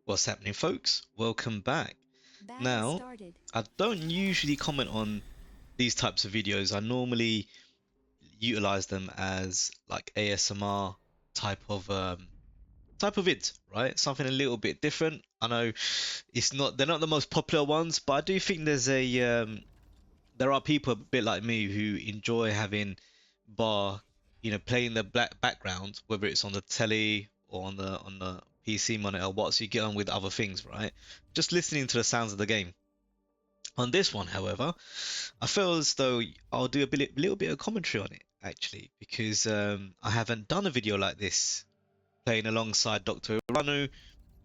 What's happening, folks? Welcome back. Battle Now, started. I don't usually comment on these types of videos. I normally utilize them as like ASMR type of vids, right? Something a little bit different. I know they're not the most popular ones, but I do think there are people a bit like me who enjoy having bar, playing the black background, whether it's on the telly or on the PC monitor, whilst you get on with other things, right? Just listening to the sounds of the game. On this one, however, I feel as though I'll do little bit of commentary on it actually, because I haven't done a video like this playing alongside Dr. Uranu,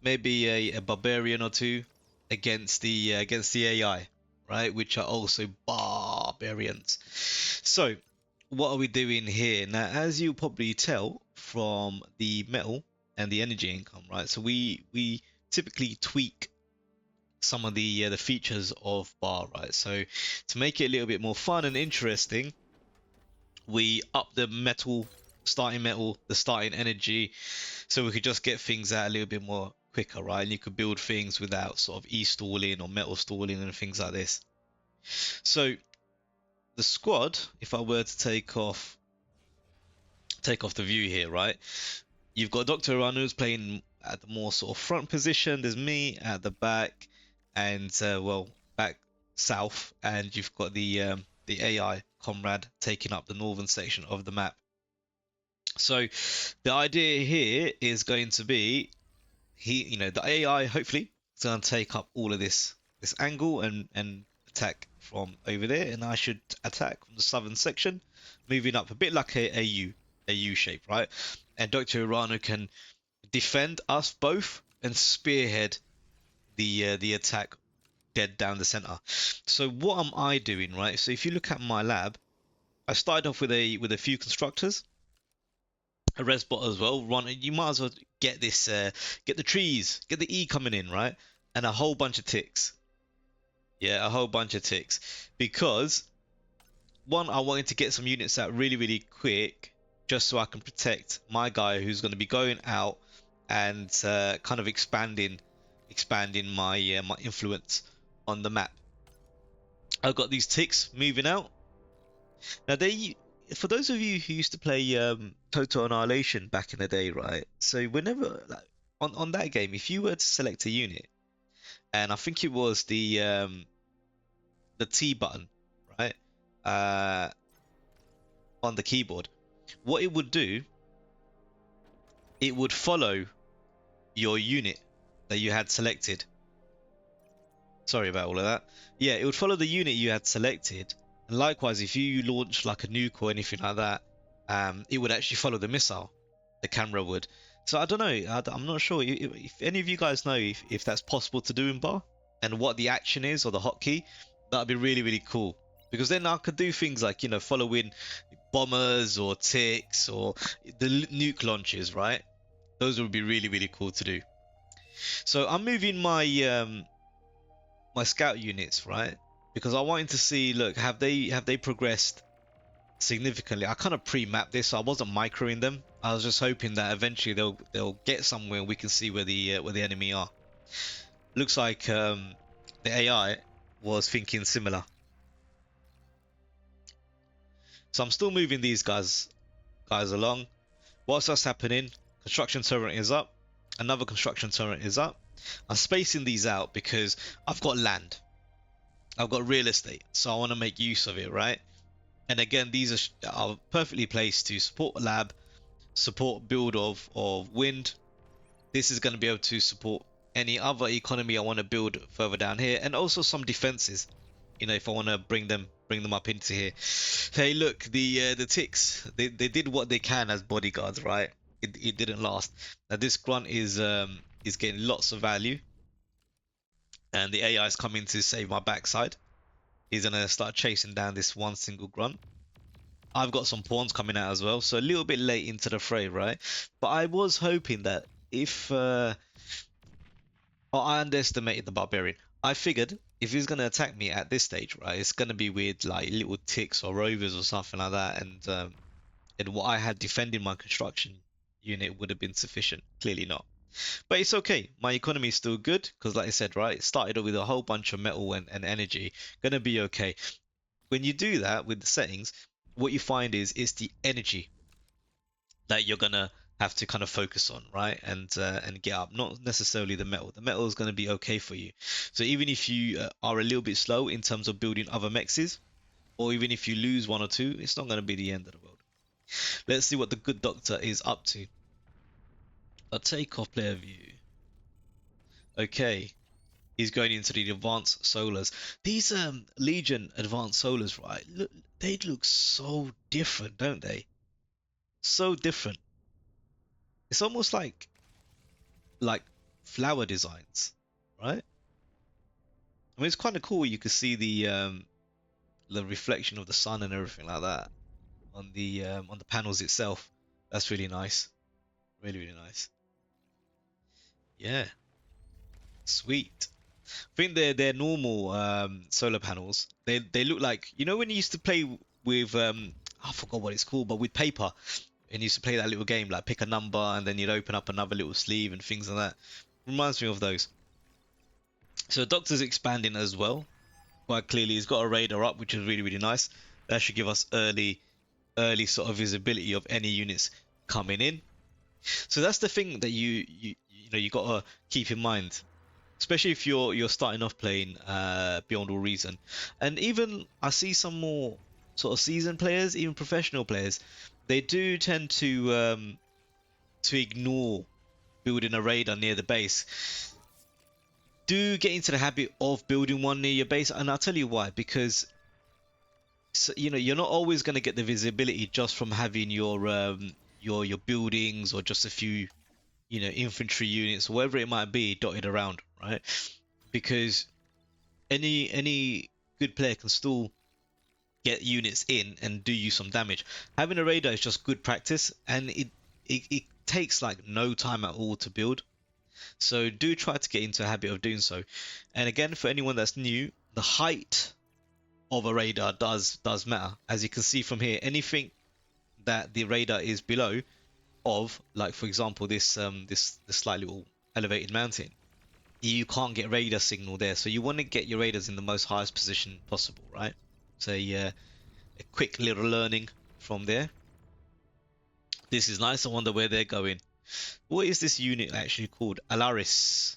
maybe a barbarian or two against the AI, right? Which are also barbarians. So, what are we doing here now? As you probably tell from the metal and the energy income, right? So we typically tweak some of the features of bar, right? So to make it a little bit more fun and interesting, we up the metal, the starting energy, so we could just get things out a little bit more quicker, right? And you could build things without sort of e-stalling or metal stalling and things like this. So the squad, if I were to take off the view here, right? You've got Dr. Uranu's playing at the more sort of front position. There's me at the back, and well, back south, and you've got the AI comrade taking up the northern section of the map. So the idea here is going to be the AI hopefully is going to take up all of this angle and attack from over there, and I should attack from the southern section, moving up a bit like a U shape, right? And Dr. Urano can defend us both and spearhead the attack dead down the center. So what am I doing, right? So if you look at my lab, I started off with a few constructors, a res bot as well. Run, you might as well get the trees, get the E coming in, right? And a whole bunch of ticks. Yeah, a whole bunch of ticks. Because one, I wanted to get some units out really, really quick, just so I can protect my guy who's going to be going out and kind of expanding my influence on the map. I've got these ticks moving out. Now for those of you who used to play Total Annihilation back in the day, right? So whenever like on that game, if you were to select a unit, and I think it was the T button, right, uh, on the keyboard, what it would do, it would follow your unit that you had selected. Sorry about all of that. Yeah, it would follow the unit you had selected. And likewise, if you launch like a nuke or anything like that, it would actually follow the missile. The camera would. So I don't know. I'm not sure if any of you guys know if that's possible to do in bar and what the action is or the hotkey. That'd be really, really cool. Because then I could do things like, following bombers or ticks or the nuke launches, right? Those would be really, really cool to do. So I'm moving my scout units, right? Because I wanted to see, look, have they progressed significantly? I kind of pre-mapped this, so I wasn't microing them. I was just hoping that eventually they'll get somewhere and we can see where the enemy are. Looks like the AI was thinking similar. So I'm still moving these guys along. Whilst that's happening, construction turret is up. Another construction turret is up. I'm spacing these out because I've got land. I've got real estate, so I want to make use of it, right? And again, these are perfectly placed to support lab, support build of wind. This is going to be able to support any other economy I want to build further down here, and also some defenses. If I want to bring them up into here. Hey, look, the ticks. They did what they can as bodyguards, right? It didn't last. Now this grunt is getting lots of value, and the AI is coming to save my backside. He's gonna start chasing down this one single grunt. I've got some pawns coming out as well, so a little bit late into the fray, right? But I was hoping that if oh, I underestimated the barbarian. I figured if he's gonna attack me at this stage, right, it's gonna be with like little ticks or rovers or something like that, and what I had defending my construction unit would have been sufficient. Clearly not. But it's okay. My economy is still good because, like I said, right, it started with a whole bunch of metal and energy. Gonna be okay. When you do that with the settings, what you find is it's the energy that you're gonna have to kind of focus on, right? And get up, not necessarily the metal. The metal is gonna be okay for you. So even if you are a little bit slow in terms of building other mexes, or even if you lose one or two, it's not gonna be the end of the world. Let's see what the good doctor is up to. I'll take off player view. Okay, he's going into the advanced solars. These Legion advanced solars, right? Look, they look so different, don't they? So different. It's almost like flower designs, right? I mean, it's kind of cool. You can see the reflection of the sun and everything like that on the panels itself. That's really nice. Really, really nice. Yeah, sweet. I think they're normal solar panels. They look like, you know, when you used to play with I forgot what it's called, but with paper, and you used to play that little game like pick a number and then you'd open up another little sleeve and things like that. Reminds me of those. So Doctor's expanding as well. Quite clearly, he's got a radar up, which is really, really nice. That should give us early sort of visibility of any units coming in. So that's the thing that you gotta keep in mind, especially if you're starting off playing Beyond All Reason. And even I see some more sort of seasoned players, even professional players, they do tend to ignore building a radar near the base. Do get into the habit of building one near your base, and I'll tell you why. Because you're not always going to get the visibility just from having your buildings or just a few infantry units, whatever it might be, dotted around, right? Because any good player can still get units in and do you some damage. Having a radar is just good practice, and it takes like no time at all to build. So do try to get into a habit of doing so. And again, for anyone that's new, the height of a radar does matter. As you can see from here, anything that the radar is below of, like for example this slightly little elevated mountain, you can't get radar signal there. So you want to get your radars in the most highest position possible, right? So a quick little learning from there. This is nice. I wonder where they're going. What is this unit actually called? Alaris,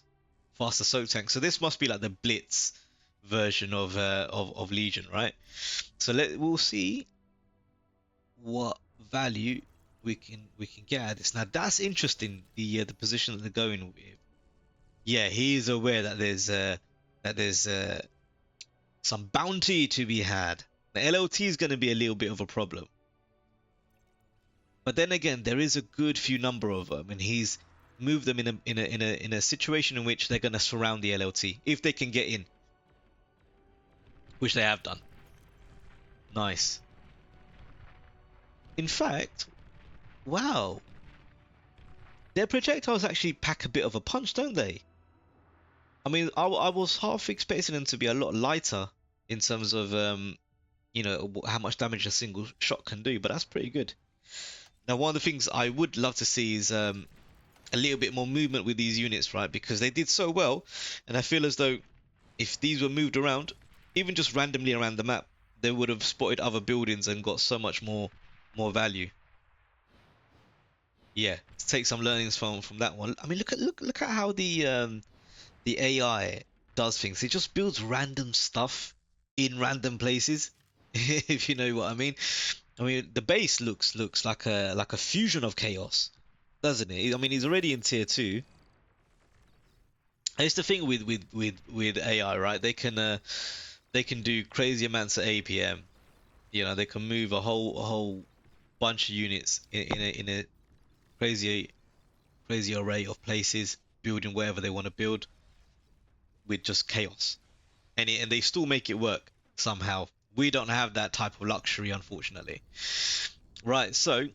fast assault tank. So this must be like the Blitz version of Legion, right? So we'll see what value we can get at this. Now that's interesting. The position that they're going with. Yeah, he is aware that there's some bounty to be had. The LLT is going to be a little bit of a problem. But then again, there is a good few number of them, and he's moved them in a situation in which they're going to surround the LLT if they can get in, which they have done. Nice. In fact, wow, their projectiles actually pack a bit of a punch, don't they? I mean, I was half expecting them to be a lot lighter in terms of how much damage a single shot can do, but that's pretty good. Now, one of the things I would love to see is a little bit more movement with these units, right? Because they did so well, and I feel as though if these were moved around, even just randomly around the map, they would have spotted other buildings and got so much more value. Yeah, take some learnings from that one. I mean, look at how the AI does things. It just builds random stuff in random places, if you know what I mean. I mean, the base looks like a fusion of chaos, doesn't it? I mean, he's already in tier 2. And it's the thing with AI, right? They can do crazy amounts of APM. They can move a whole bunch of units in a crazy array of places, building wherever they want to build with just chaos, and they still make it work somehow. We don't have that type of luxury, unfortunately. Right, so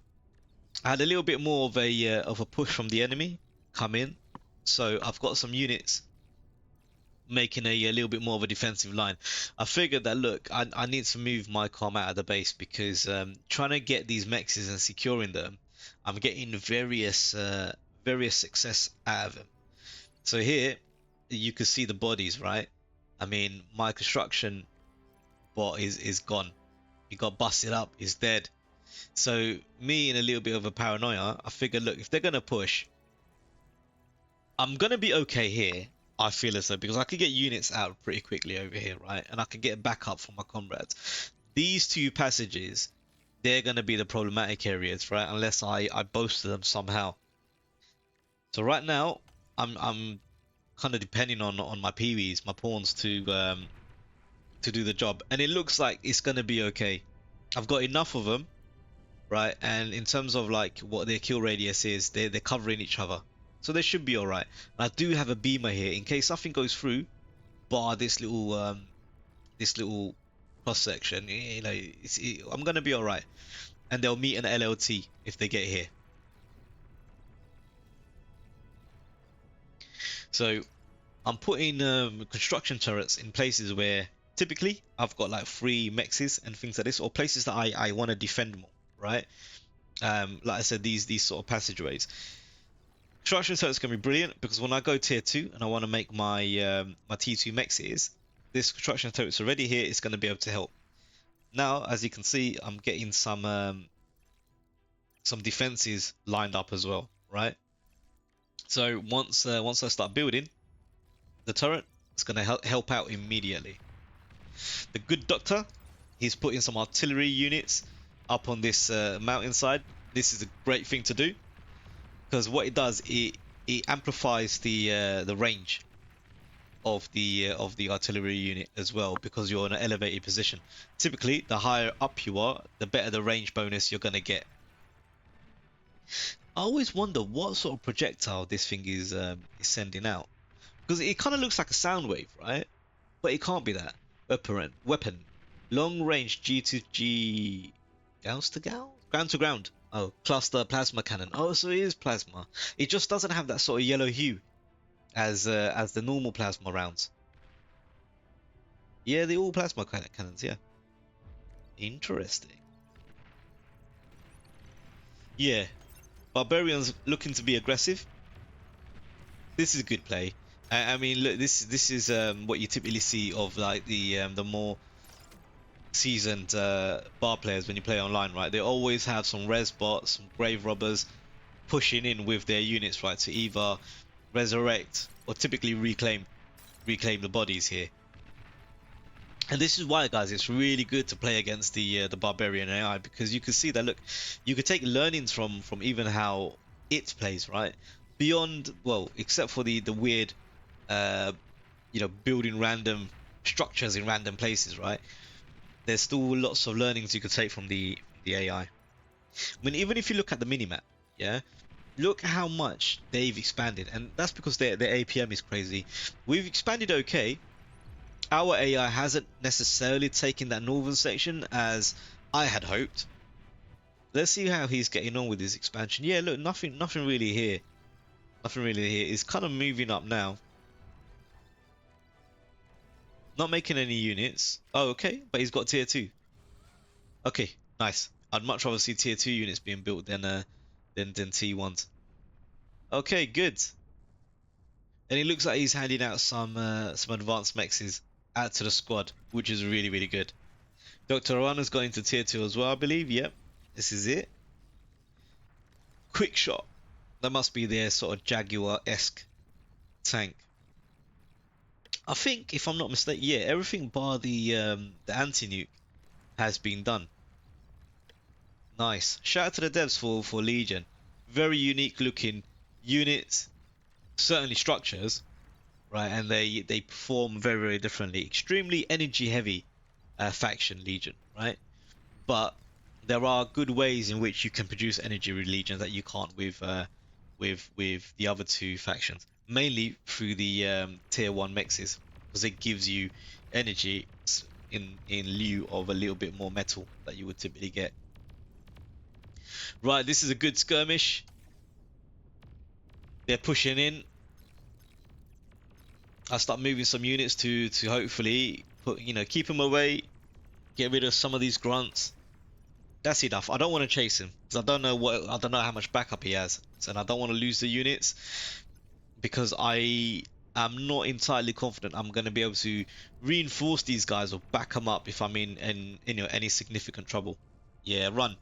I had a little bit more of a push from the enemy come in, so I've got some units making a little bit more of a defensive line. I figured that, look, I need to move my comm out of the base because trying to get these mexes and securing them, I'm getting various various success out of him. So here you can see the bodies, right? I mean, my construction bot is gone. He got busted up. He's dead. So me in a little bit of a paranoia, I figured, look, if they're gonna push, I'm gonna be okay here. I feel as though, because I could get units out pretty quickly over here, right? And I can get backup from my comrades. These two passages, they're gonna be the problematic areas, right? Unless I boast them somehow. So right now, I'm kind of depending on my PVs, my pawns to do the job, and it looks like it's gonna be okay. I've got enough of them, right? And in terms of like what their kill radius is, they're covering each other, so they should be all right. And I do have a beamer here in case something goes through, bar this little cross section. You know, I'm gonna be all right, and they'll meet an LLT if they get here. So I'm putting construction turrets in places where typically I've got like 3 mexes and things like this, or places that I want to defend more, right? Like I said, these sort of passageways. Construction turrets can be brilliant because when I go tier 2 and I want to make my my T2 mexes, this construction turret's already here. It's going to be able to help. Now, as you can see, I'm getting some defenses lined up as well, right? So once I start building the turret, it's going to help out immediately. The good doctor, he's putting some artillery units up on this mountainside. This is a great thing to do because what it does, it amplifies the range of the artillery unit as well, because you're in an elevated position. Typically, the higher up you are, the better the range bonus you're going to get. I always wonder what sort of projectile this thing is sending out, because it kind of looks like a sound wave, right? But it can't be that. Weapon. Long range G to G. Gauss to Gauss? Ground to ground. Oh, cluster plasma cannon. Oh, so it is plasma. It just doesn't have that sort of yellow hue as the normal plasma rounds. Yeah, they're all plasma cannons, yeah. Interesting. Yeah. Barbarians looking to be aggressive. This is a good play. I mean, look, this is what you typically see of like the more seasoned bar players when you play online, right? They always have some res bots, some grave robbers pushing in with their units, right, to either resurrect or typically reclaim the bodies here. And this is why, guys, it's really good to play against the barbarian AI, because you can see that, look, you could take learnings from even how it plays, right? Beyond, well, except for the weird you know, building random structures in random places, right? There's still lots of learnings you could take from the AI. I mean, even if you look at the minimap, yeah, look how much they've expanded, and that's because their APM is crazy. We've expanded okay. Our AI hasn't necessarily taken that northern section as I had hoped. Let's see how he's getting on with his expansion. Yeah, look, nothing really here. Nothing really here. He's kind of moving up now. Not making any units. Oh, okay, but he's got tier 2. Okay, nice. I'd much rather see tier 2 units being built than T1s. Okay, good. And it looks like he's handing out some advanced mexes out to the squad, which is really good. Dr. Uranu's got into tier 2 as well, I believe. Yep, this is it. Quick shot. That must be their sort of Jaguar-esque tank. I think, if I'm not mistaken, yeah, everything bar the anti-nuke has been done. Nice. Shout out to the devs for Legion. Very unique looking units, certainly structures, right? And they perform very differently. Extremely energy heavy faction Legion, right? But there are good ways in which you can produce energy with Legion that you can't with the other 2 factions. Mainly through the tier 1 mexes, because it gives you energy in lieu of a little bit more metal that you would typically get. Right, this is a good skirmish. They're pushing in. I'll start moving some units to hopefully keep them away, get rid of some of these grunts. That's enough. I don't want to chase him because I don't know how much backup he has, and I don't want to lose the units because I am not entirely confident I'm going to be able to reinforce these guys or back them up if I'm in any significant trouble. Yeah, run.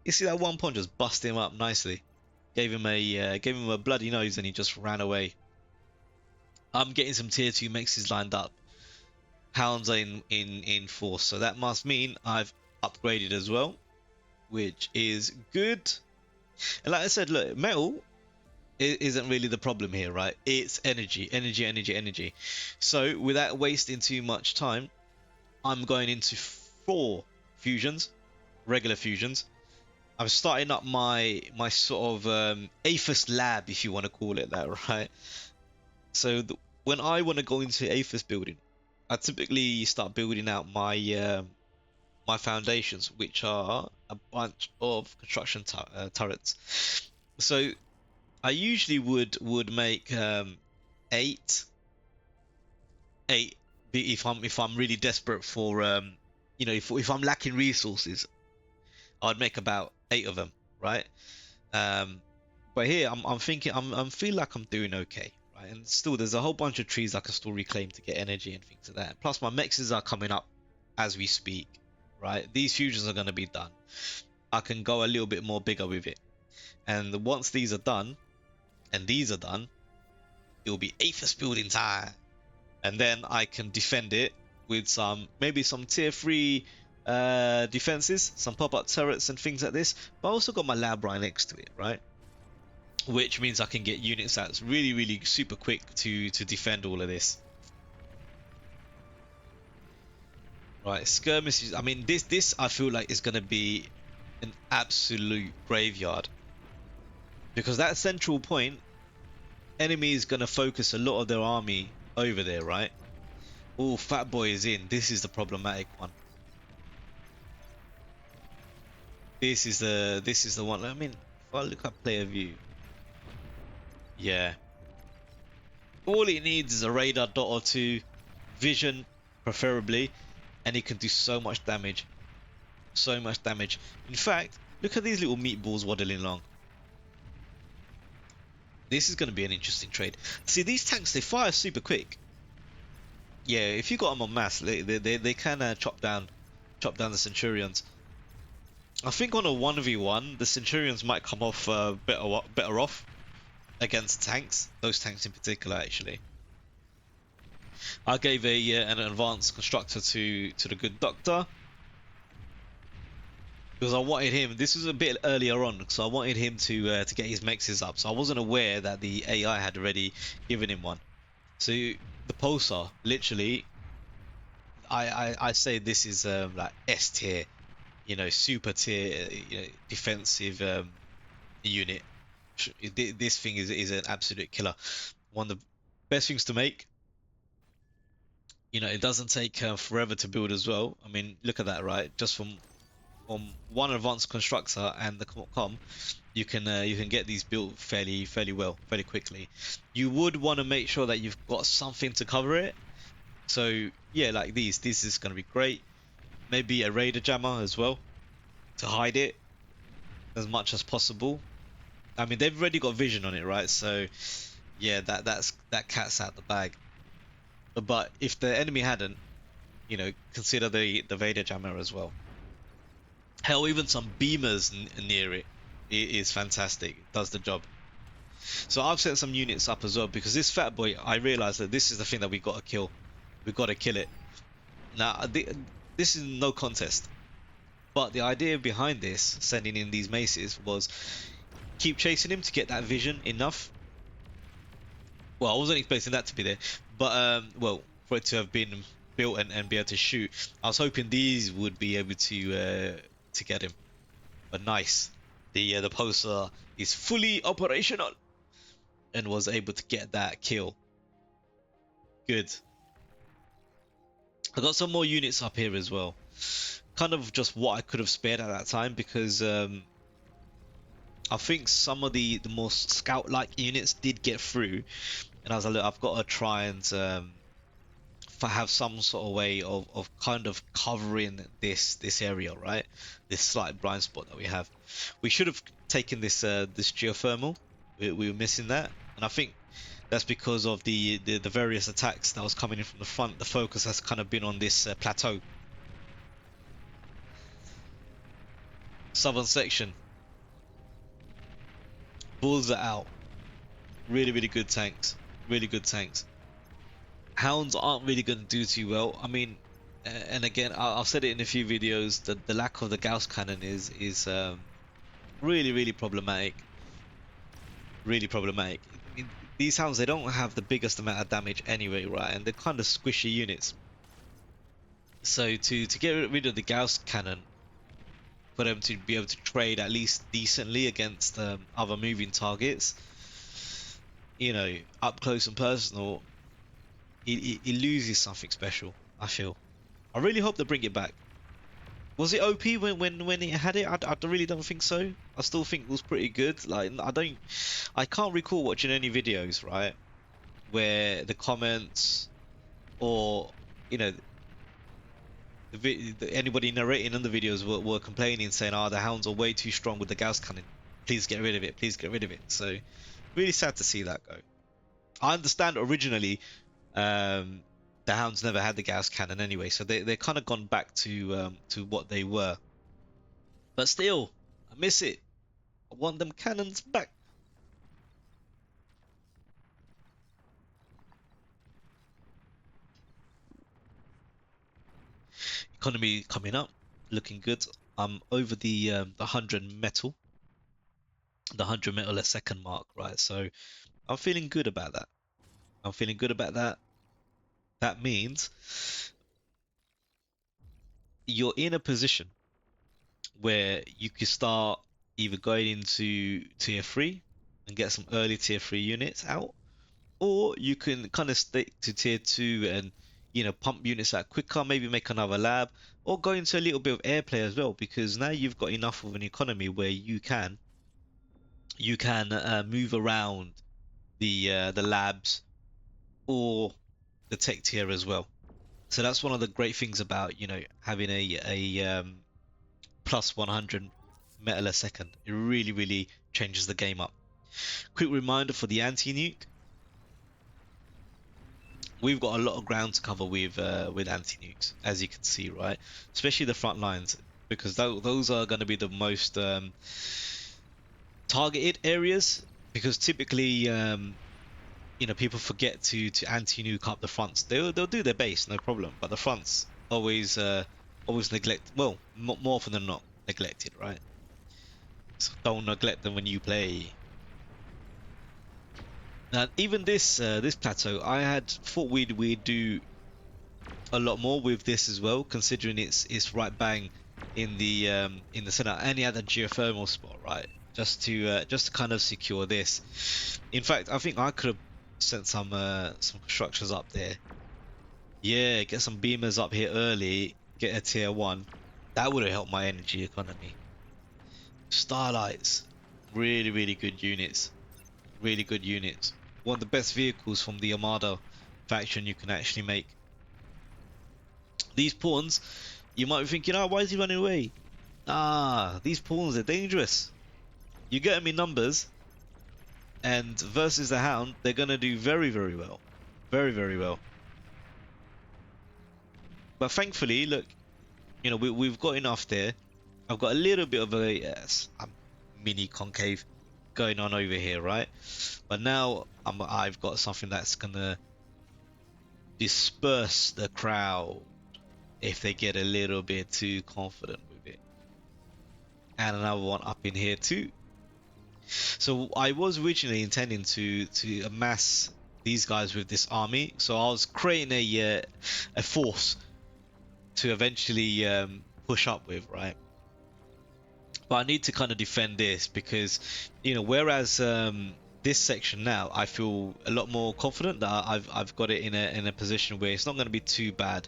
You see that one punch just bust him up nicely. Gave him a bloody nose and he just ran away. I'm getting some tier 2 mexes lined up. Hounds are in force, so that must mean I've upgraded as well, which is good. And like I said, look, metal isn't really the problem here, right? It's energy, energy, energy, energy. So without wasting too much time, I'm going into 4 fusions, regular fusions. I'm starting up my sort of Aphis lab, if you want to call it that, right? So when I want to go into Aphis building, I typically start building out my foundations, which are a bunch of construction turrets. So I usually would make 8, 8 if I'm really desperate for if I'm lacking resources, I'd make about 8 of them, right? Um, but here I'm thinking I'm feeling like I'm doing okay, right? And still there's a whole bunch of trees I can still reclaim to get energy and things like that. Plus my mexes are coming up as we speak, right? These fusions are going to be done. I can go a little bit more bigger with it. And once these are done and these are done, it will be Aphis building time. And then I can defend it with maybe some tier 3 defenses, some pop-up turrets and things like this. But I also got my lab right next to it, right? Which means I can get units that's really, really super quick to defend all of this. Right, skirmishes. I mean, this I feel like is going to be an absolute graveyard because that central point, enemy is going to focus a lot of their army over there, right? Oh, Fat Boy is in. This is the problematic one. This is the one. I mean, if I look at player view, yeah. All it needs is a radar dot or 2, vision preferably, and it can do so much damage. So much damage. In fact, look at these little meatballs waddling along. This is going to be an interesting trade. See, these tanks, they fire super quick. Yeah, if you got them on mass, they can chop down the Centurions. I think on a 1v1, the Centurions might come off better off against tanks. Those tanks in particular, actually. I gave an advanced constructor to the good doctor because I wanted him. This was a bit earlier on, so I wanted him to get his mexes up. So I wasn't aware that the AI had already given him one. So the pulsar, literally, I say this is like S tier, super tier, defensive unit. This thing is an absolute killer. One of the best things to make. It doesn't take forever to build as well. I mean, look at that, right? Just from one advanced constructor and the com, you can get these built fairly well, fairly quickly. You would want to make sure that you've got something to cover it. So yeah, like these. This is going to be great. Maybe a radar jammer as well to hide it as much as possible. I mean, they've already got vision on it, right? So yeah, that cat's out the bag. But if the enemy hadn't, consider the radar jammer as well. Hell, even some beamers near it is fantastic. It does the job. So I've set some units up as well because this Fat Boy, I realized that this is the thing that we got to kill. We got to kill it. Now, this is no contest. But the idea behind this, sending in these maces, was keep chasing him to get that vision enough. Well, I wasn't expecting that to be there, but well, for it to have been built and be able to shoot, I was hoping these would be able to get him. But nice, the poster is fully operational and was able to get that kill. Good. I got some more units up here as well. Kind of just what I could have spared at that time because I think some of the more scout-like units did get through, and I was like, look, I've got to try and have some sort of way of kind of covering this area, right? This slight blind spot that we have. We should have taken this geothermal. We were missing that, and I think that's because of the various attacks that was coming in from the front. The focus has kind of been on this plateau. Southern section. Bulls are out. Really, really good tanks. Really good tanks. Hounds aren't really going to do too well. I mean, and again, I've said it in a few videos. The lack of the Gauss cannon is really, really problematic. Really problematic. I mean, these hounds, they don't have the biggest amount of damage anyway, right? And they're kind of squishy units. So to get rid of the Gauss cannon, for them to be able to trade at least decently against other moving targets, you know, up close and personal, it loses something special, I feel. I really hope they bring it back. Was it OP when it had it? I really don't think so. I still think it was pretty good. Like, I can't recall watching any videos, right, where the comments or, you know, anybody narrating on the videos were complaining, saying, "Oh, the hounds are way too strong with the Gauss cannon. Please get rid of it. Please get rid of it." So, really sad to see that go. I understand originally, the hounds never had the Gauss cannon anyway, so they kind of gone back to what they were. But still, I miss it. I want them cannons back. Economy coming up, looking good. I'm over the 100 metal, the 100 metal a second mark, right? So I'm feeling good about that. I'm feeling good about that. That means you're in a position where you could start either going into tier 3 and get some early tier 3 units out, or you can kind of stick to tier 2 and, you know, pump units out quicker, maybe make another lab, or go into a little bit of airplay as well, because now you've got enough of an economy where you can move around the labs or the tech tier as well. So that's one of the great things about, you know, having a plus 100 metal a second. It really, really changes the game up. Quick reminder for the anti-nuke. We've got a lot of ground to cover with anti-nukes, as you can see, right? Especially the front lines, because those are going to be the most targeted areas. Because typically, you know, people forget to anti-nuke up the fronts. They'll do their base, no problem, but the fronts always neglect. Well, more often than not, neglected, right? So don't neglect them when you play. Now, even this plateau, I had thought we'd do a lot more with this as well, considering it's right bang in the center, and he had a geothermal spot, right? Just to kind of secure this. In fact, I think I could have sent some constructions up there. Yeah, get some beamers up here early, get a tier 1. That would have helped my energy economy. Starlights, really, really good units. Really good units. One of the best vehicles from the Armada faction you can actually make. These pawns, you might be thinking, oh, why is he running away? Ah, these pawns are dangerous. You get them in numbers, and versus the Hound, they're going to do very, very well. Very, very well. But thankfully, look, you know, we've got enough there. I've got a little bit of a mini concave going on over here, right? But now I've got something that's gonna disperse the crowd if they get a little bit too confident with it. And another one up in here too. So I was originally intending to amass these guys with this army. So I was creating a force to eventually push up with, right? But I need to kind of defend this because, you know, whereas this section now, I feel a lot more confident that I've got it in a position where it's not going to be too bad.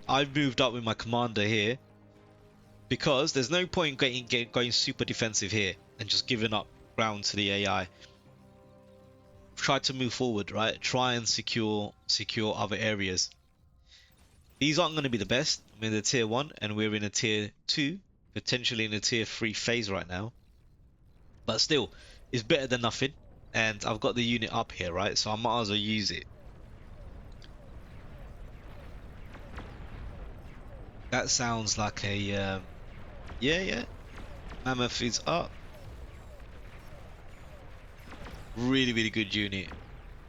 I've moved up with my commander here because there's no point going super defensive here and just giving up ground to the AI. Try to move forward, right? Try and secure other areas. These aren't going to be the best. I'm in the tier 1 and we're in a tier 2, potentially in a tier 3 phase right now. But still, it's better than nothing. And I've got the unit up here, right? So I might as well use it. That sounds like a yeah. Mammoth is up. Really good unit.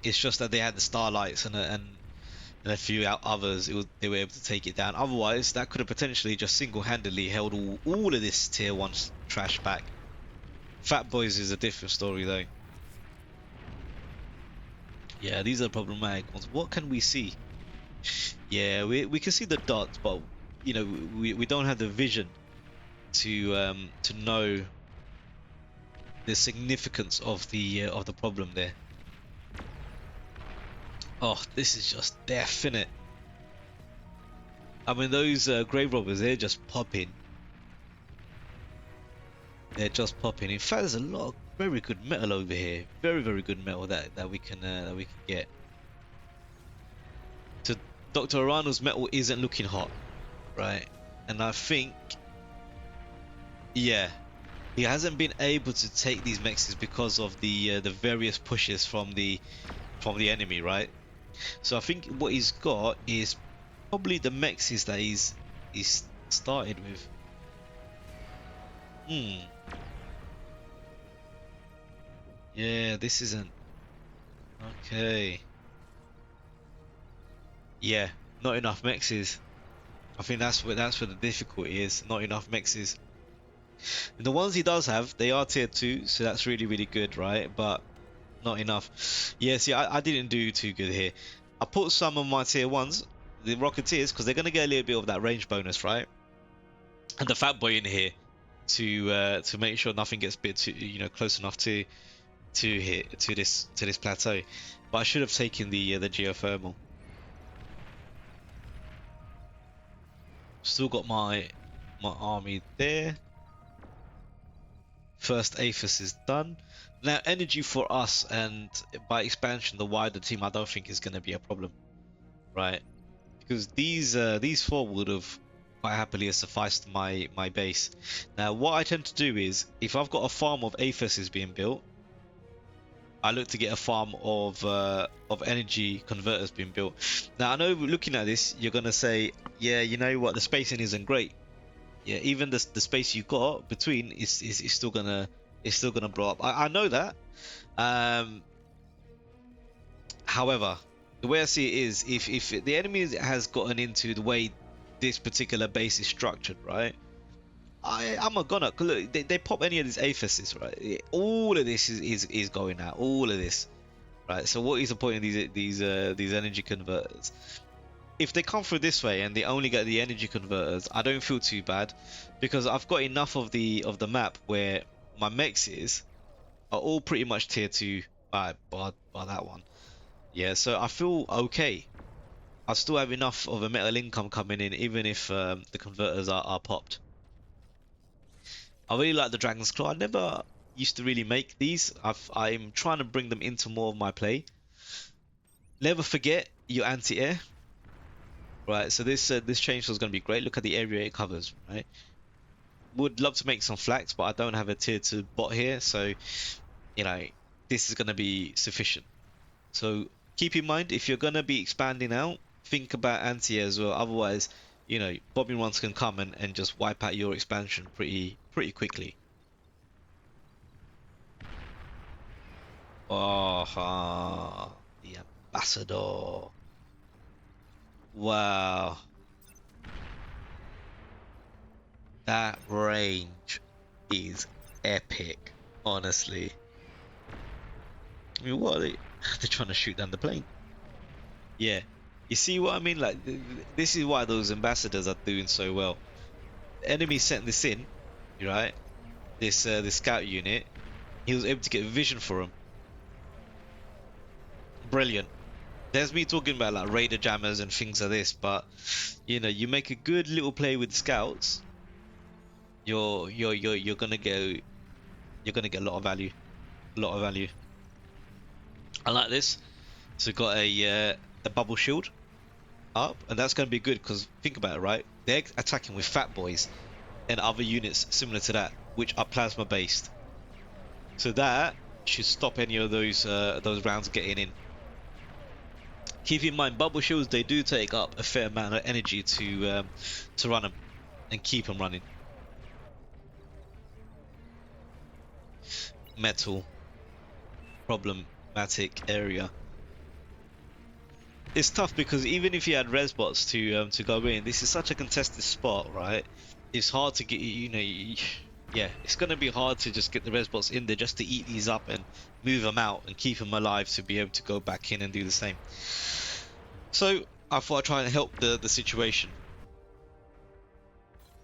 It's just that they had the starlights and a few others. They were able to take it down. Otherwise, that could have potentially just single-handedly held all of this tier 1 trash back. Fat Boys is a different story though. Yeah, these are problematic ones. What can we see? Yeah, we can see the dots, but you know we don't have the vision to know the significance of the problem there. Oh, this is just death, innit? I mean, those grave robbers, they're just popping. They're just popping. In fact, there's a lot of very good metal over here. Very good metal that we can get. So Dr. Uranu's metal isn't looking hot, right? And I think, yeah, he hasn't been able to take these mexes because of the various pushes from the enemy, right? So I think what he's got is probably the mexes that he's started with. Yeah, this isn't okay. Yeah, not enough mexes. I think that's where the difficulty is. Not enough mexes. And the ones he does have, they are tier 2, so that's really good, right? But not enough. Yeah, see, I didn't do too good here. I put some of my tier 1s, the Rocketeers, because they're going to get a little bit of that range bonus, right? And the Fat Boy in here to make sure nothing gets bit too, close enough to hit to this plateau. But I should have taken the geothermal. Still got my army there. First Aphis is done. Now energy for us, and by expansion the wider team, I don't think is going to be a problem, right? Because these 4 would have quite happily sufficed my base. Now what I tend to do is, if I've got a farm of Aphises being built, I look to get a farm of energy converters being built. Now I know looking at this, you're gonna say, yeah, you know what, the spacing isn't great. Yeah, even the space you got between is still gonna blow up. I know that. However, the way I see it is, if the enemy has gotten into the way this particular base is structured, right? I'm a gunner. Look, they pop any of these Aphises, right? All of this is going out. All of this, right? So what is the point of these energy converters? If they come through this way and they only get the energy converters, I don't feel too bad, because I've got enough of the map where my mexes are all pretty much tier 2 by that one. Yeah, so I feel okay. I still have enough of a metal income coming in, even if the converters are popped. I really like the Dragon's Claw. I never used to really make these. I'm trying to bring them into more of my play. Never forget your anti-air. Right, so this chainsaw is going to be great. Look at the area it covers, right? Would love to make some flax, but I don't have a tier 2 bot here, so this is going to be sufficient. So keep in mind, if you're going to be expanding out, think about anti-air as well. Otherwise, bombing runs can come and just wipe out your expansion pretty quickly. Oh, the ambassador. Wow. That range is epic, honestly. I mean, what are they? They're trying to shoot down the plane. Yeah. You see what I mean? Like, this is why those ambassadors are doing so well. The enemy sent this in, right? This scout unit. He was able to get vision for him. Brilliant. There's me talking about like raider jammers and things like this, but you make a good little play with scouts, you're gonna get a lot of value, I like this. So we've got a bubble shield. up, and that's going to be good because think about it, right? They're attacking with fat boys and other units similar to that, which are plasma based. So that should stop any of those rounds getting in. Keep in mind, bubble shields, they do take up a fair amount of energy to run them and keep them running. Metal, problematic area. It's tough because even if you had res bots to go in, this is such a contested spot, right? It's hard to get, yeah, it's gonna be hard to just get the res bots in there just to eat these up and move them out and keep them alive to be able to go back in and do the same. So I thought I'd try and help the situation.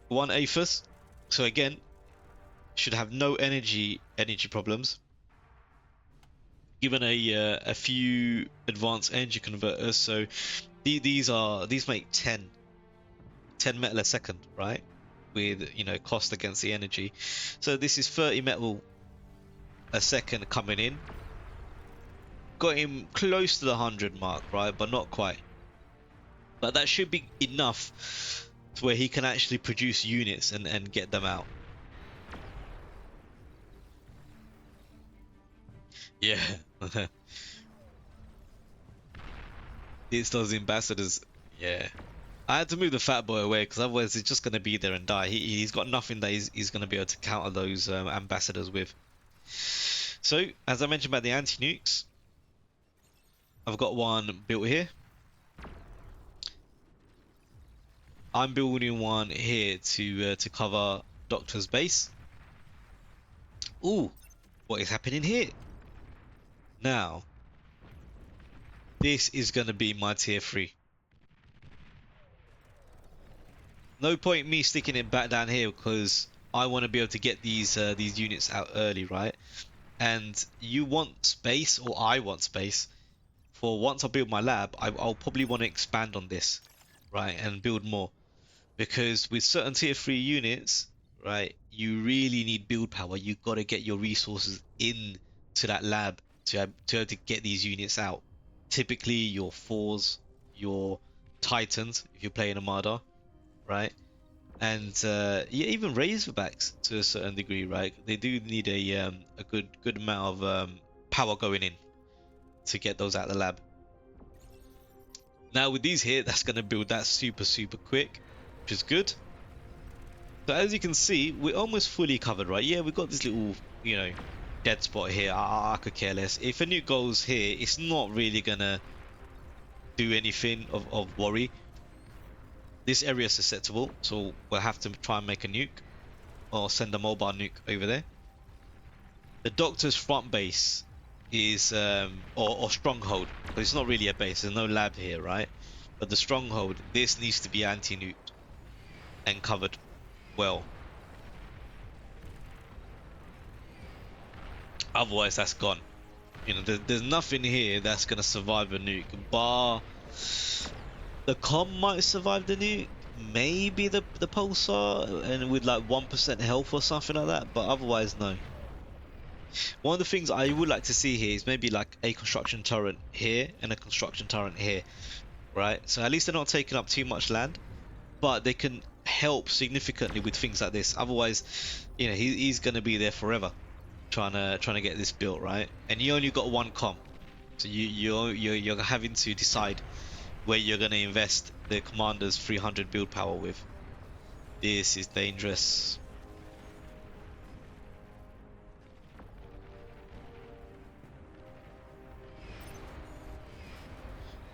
One Aphis, so again, should have no energy problems. Given a few advanced energy converters, so these make 10 metal a second, right? With cost against the energy. So this is 30 metal a second coming in. Got him close to the 100 mark, right? But not quite. But that should be enough to where he can actually produce units and get them out. Yeah. It's those ambassadors. Yeah. I had to move the fat boy away because otherwise he's just going to be there and die. He's got nothing that he's going to be able to counter those ambassadors with. So, as I mentioned about the anti-nukes, I've got one built here. I'm building one here to cover Doctor's base. Ooh, what is happening here? Now, this is going to be my tier 3. No point me sticking it back down here because I want to be able to get these units out early, right? And you want space, or I want space, for once I build my lab, I'll probably want to expand on this, right? And build more. Because with certain tier 3 units, right, you really need build power. You've got to get your resources in to that lab to be able to get these units out. Typically your 4s, your Titans, if you're playing Armada, right? And yeah, even Razorbacks to a certain degree, right? They do need a good amount of power going in to get those out of the lab. Now with these here, that's going to build that super quick, which is good. So as you can see, we're almost fully covered, right? Yeah, we've got this little, dead spot here. I could care less. If a nuke goes here, it's not really gonna do anything of worry. This area is susceptible, so we'll have to try and make a nuke or send a mobile nuke over there. The Doctor's front base is or stronghold, but it's not really a base. There's no lab here, right? But the stronghold, this needs to be anti-nuked and covered well. Otherwise, that's gone. There's nothing here that's gonna survive a nuke, bar the com might survive the nuke, maybe the pulsar, and with like 1% health or something like that, but otherwise no. One of the things I would like to see here is maybe like a construction turret here and a construction turret here, right? So at least they're not taking up too much land, but they can help significantly with things like this. Otherwise, he's gonna be there forever, trying to get this built, right? And you only got one com, so you're having to decide where you're going to invest the commander's 300 build power with. This is dangerous.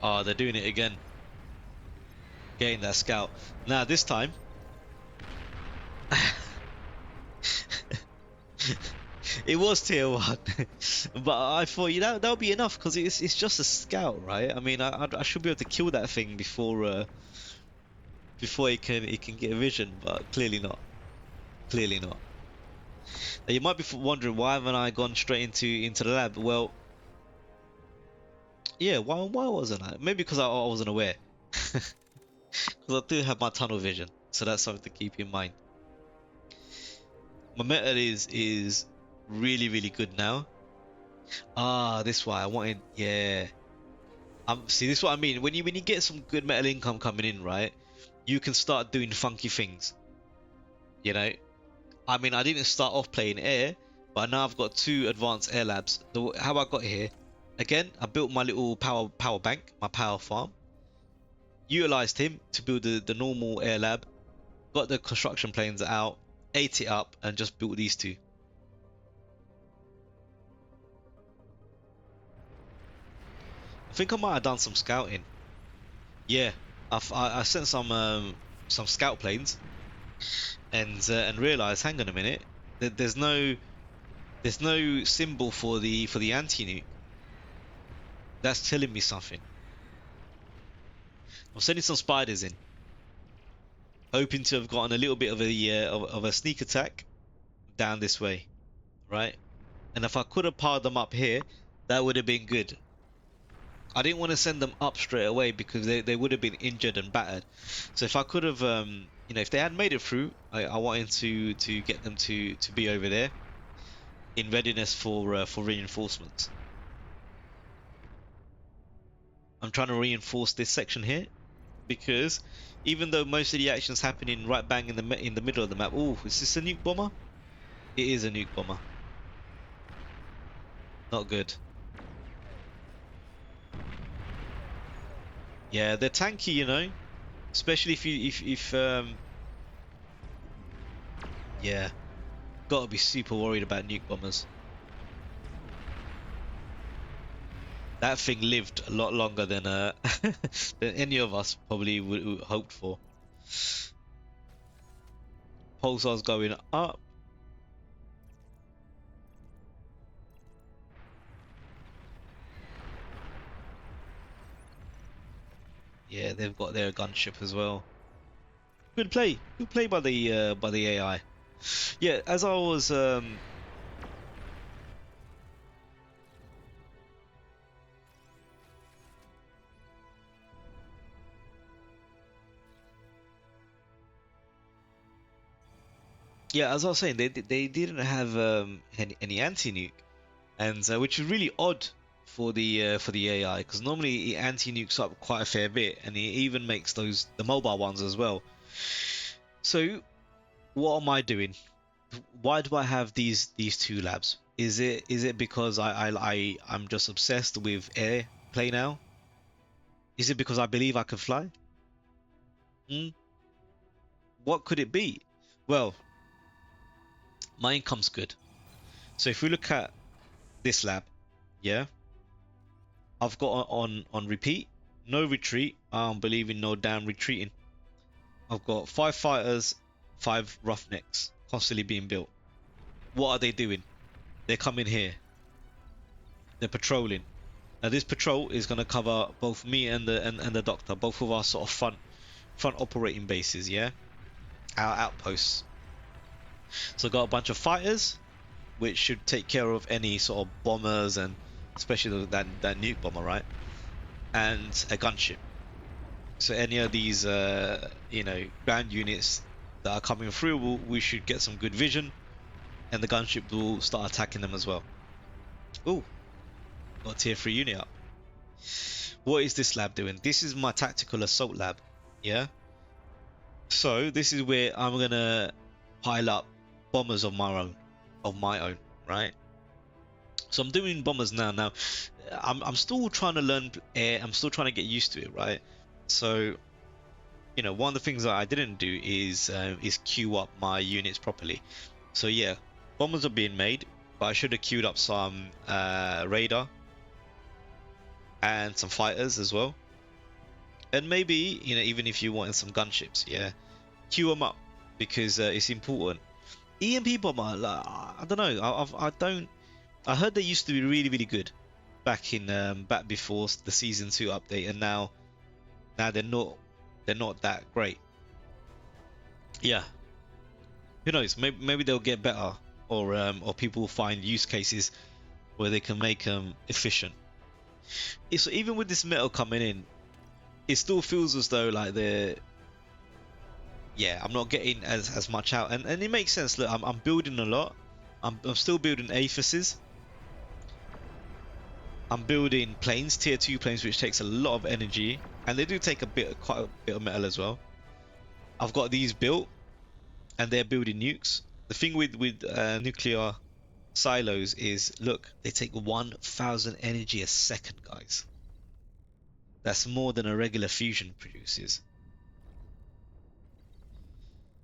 Oh, they're doing it again. Getting that scout. Now this time it was tier 1 but I thought that'll be enough because it's just a scout, right? I mean, I should be able to kill that thing before it can get a vision, but clearly not. Clearly not. Now, you might be wondering, why haven't I gone straight into the lab? Well, yeah, why wasn't I? Maybe because I wasn't aware. Because I do have my tunnel vision, so that's something to keep in mind. My meta is really good now. Ah, this why I wanted, yeah. See, this is what I mean. When you get some good metal income coming in, right? You can start doing funky things. You know, I mean, I didn't start off playing air, but now I've got 2 advanced air labs. How I got here, again, I built my little power bank, my power farm, utilized him to build the normal air lab, got the construction planes out, ate it up, and just built these 2. I think I might have done some scouting. Yeah, I sent some scout planes and realized, hang on a minute, there's no symbol for the anti-nuke. That's telling me something. I'm sending some spiders in, hoping to have gotten a little bit of a sneak attack down this way, right? And if I could have powered them up here, that would have been good. I didn't want to send them up straight away because they would have been injured and battered. So if I could have, if they had made it through, I wanted to get them to be over there in readiness for reinforcements. I'm trying to reinforce this section here because even though most of the action's happening right bang in the middle of the map. Oh, is this a nuke bomber? It is a nuke bomber. Not good. Yeah, they're tanky, especially if yeah, gotta be super worried about nuke bombers. That thing lived a lot longer than than any of us probably would hoped for. Pulsar's going up. Yeah, they've got their gunship as well. Good play by the AI. Yeah, as I was saying, they didn't have any anti-nuke, and which is really odd for the AI because normally it anti-nukes up quite a fair bit, and it even makes the mobile ones as well. So what am I doing? Why do I have these 2 labs? Is it because I'm just obsessed with air play now? Is it because I believe I can fly? Hmm? What could it be? Well, my income's good. So if we look at this lab, yeah, I've got on repeat, no retreat. I don't believe in no damn retreating. I've got 5 fighters, 5 roughnecks constantly being built. What are they doing? They're coming here. They're patrolling. Now this patrol is going to cover both me and the doctor, both of our sort of front operating bases, yeah, our outposts. So I've got a bunch of fighters, which should take care of any sort of bombers and especially that nuke bomber, right? And a gunship. So any of these, ground units that are coming through, we should get some good vision, and the gunship will start attacking them as well. Ooh, got a tier 3 unit up. What is this lab doing? This is my tactical assault lab, yeah? So this is where I'm gonna pile up bombers of my own, right? So I'm doing bombers now. Now, I'm still trying to learn air. I'm still trying to get used to it, right? So, one of the things that I didn't do is queue up my units properly. So yeah, bombers are being made, but I should have queued up some radar and some fighters as well. And maybe, even if you wanted some gunships, yeah, queue them up because it's important. EMP bomber, like, I don't know. I heard they used to be really, really good back before the season 2 update, and now they're not that great. Yeah, who knows? Maybe they'll get better, or people will find use cases where they can make them efficient. So even with this metal coming in, it still feels as though like I'm not getting as much out, and it makes sense. Look, I'm building a lot. I'm still building aphises. I'm building planes, tier 2 planes, which takes a lot of energy, and they do take quite a bit of metal as well. I've got these built, and they're building nukes. The thing with nuclear silos is, look, they take 1,000 energy a second, guys. That's more than a regular fusion produces.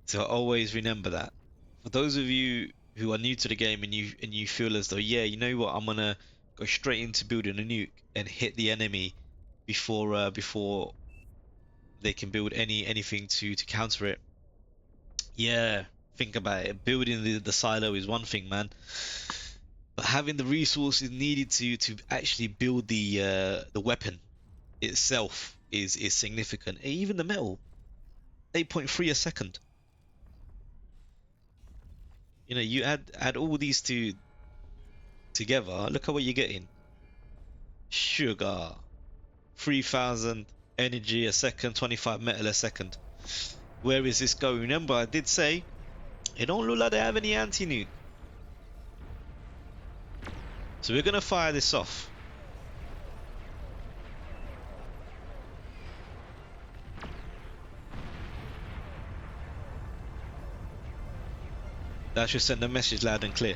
So always remember that. For those of you who are new to the game and you feel as though, yeah, you know what, I'm gonna go straight into building a nuke and hit the enemy before they can build anything to counter it. Yeah, think about it. Building the silo is one thing, man, but having the resources needed to actually build the weapon itself is significant. Even the metal, 8.3 a second. You know, you add all these two together. Look at what you're getting. Sugar, 3,000 energy a second, 25 metal a second. Where is this going? Remember, I did say it don't look like they have any anti-nuke. So we're gonna fire this off. That should send a message loud and clear.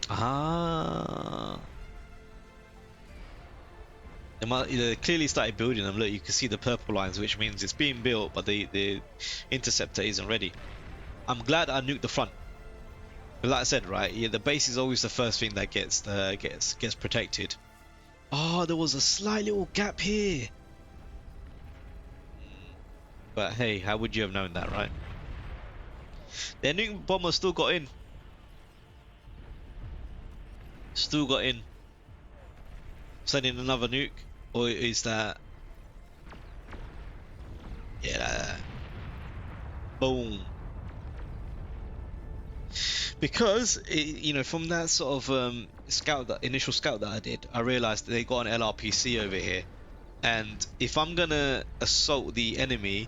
Ah. They clearly started building them. Look, you can see the purple lines, which means it's being built, but the interceptor isn't ready. I'm glad I nuked the front. But like I said, right, yeah, the base is always the first thing that gets protected. Oh, there was a slight little gap here. But hey, how would you have known that, right? Their nuke bomber still got in. Still got in. Sending another nuke, or is that? Yeah. Boom. Because you know, from that sort of initial scout that I did, I realized that they got an LRPC over here, and if I'm gonna assault the enemy,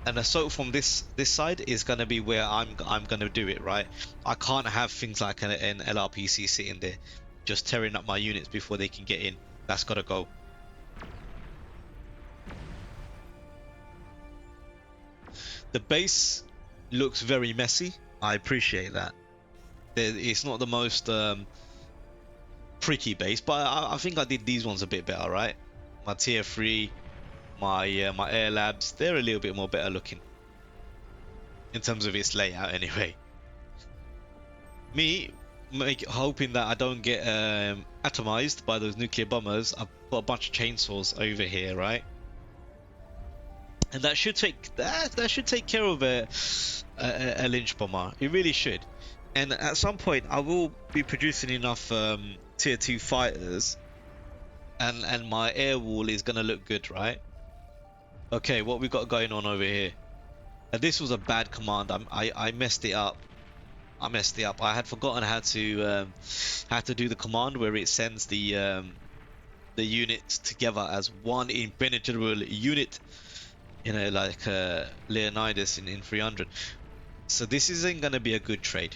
an assault from this side is gonna be where I'm gonna do it, right? I can't have things like an LRPC sitting there, just tearing up my units before they can get in. That's gotta go. The base looks very messy. I appreciate that. It's not the most pretty base, but I think I did these ones a bit better, right? My tier 3, my air labs, they're a little bit more better looking in terms of its layout anyway. Me hoping that I don't get atomized by those nuclear bombers, I've got a bunch of chainsaws over here, right? And that should take care of a lynch bomber. It really should. And at some point I will be producing enough tier 2 fighters, and my air wall is gonna look good, right? Okay, what we got going on over here? This was a bad command. I messed it up. I had forgotten how to do the command where it sends the units together as one impenetrable unit. You know, like Leonidas in 300. So this isn't gonna be a good trade.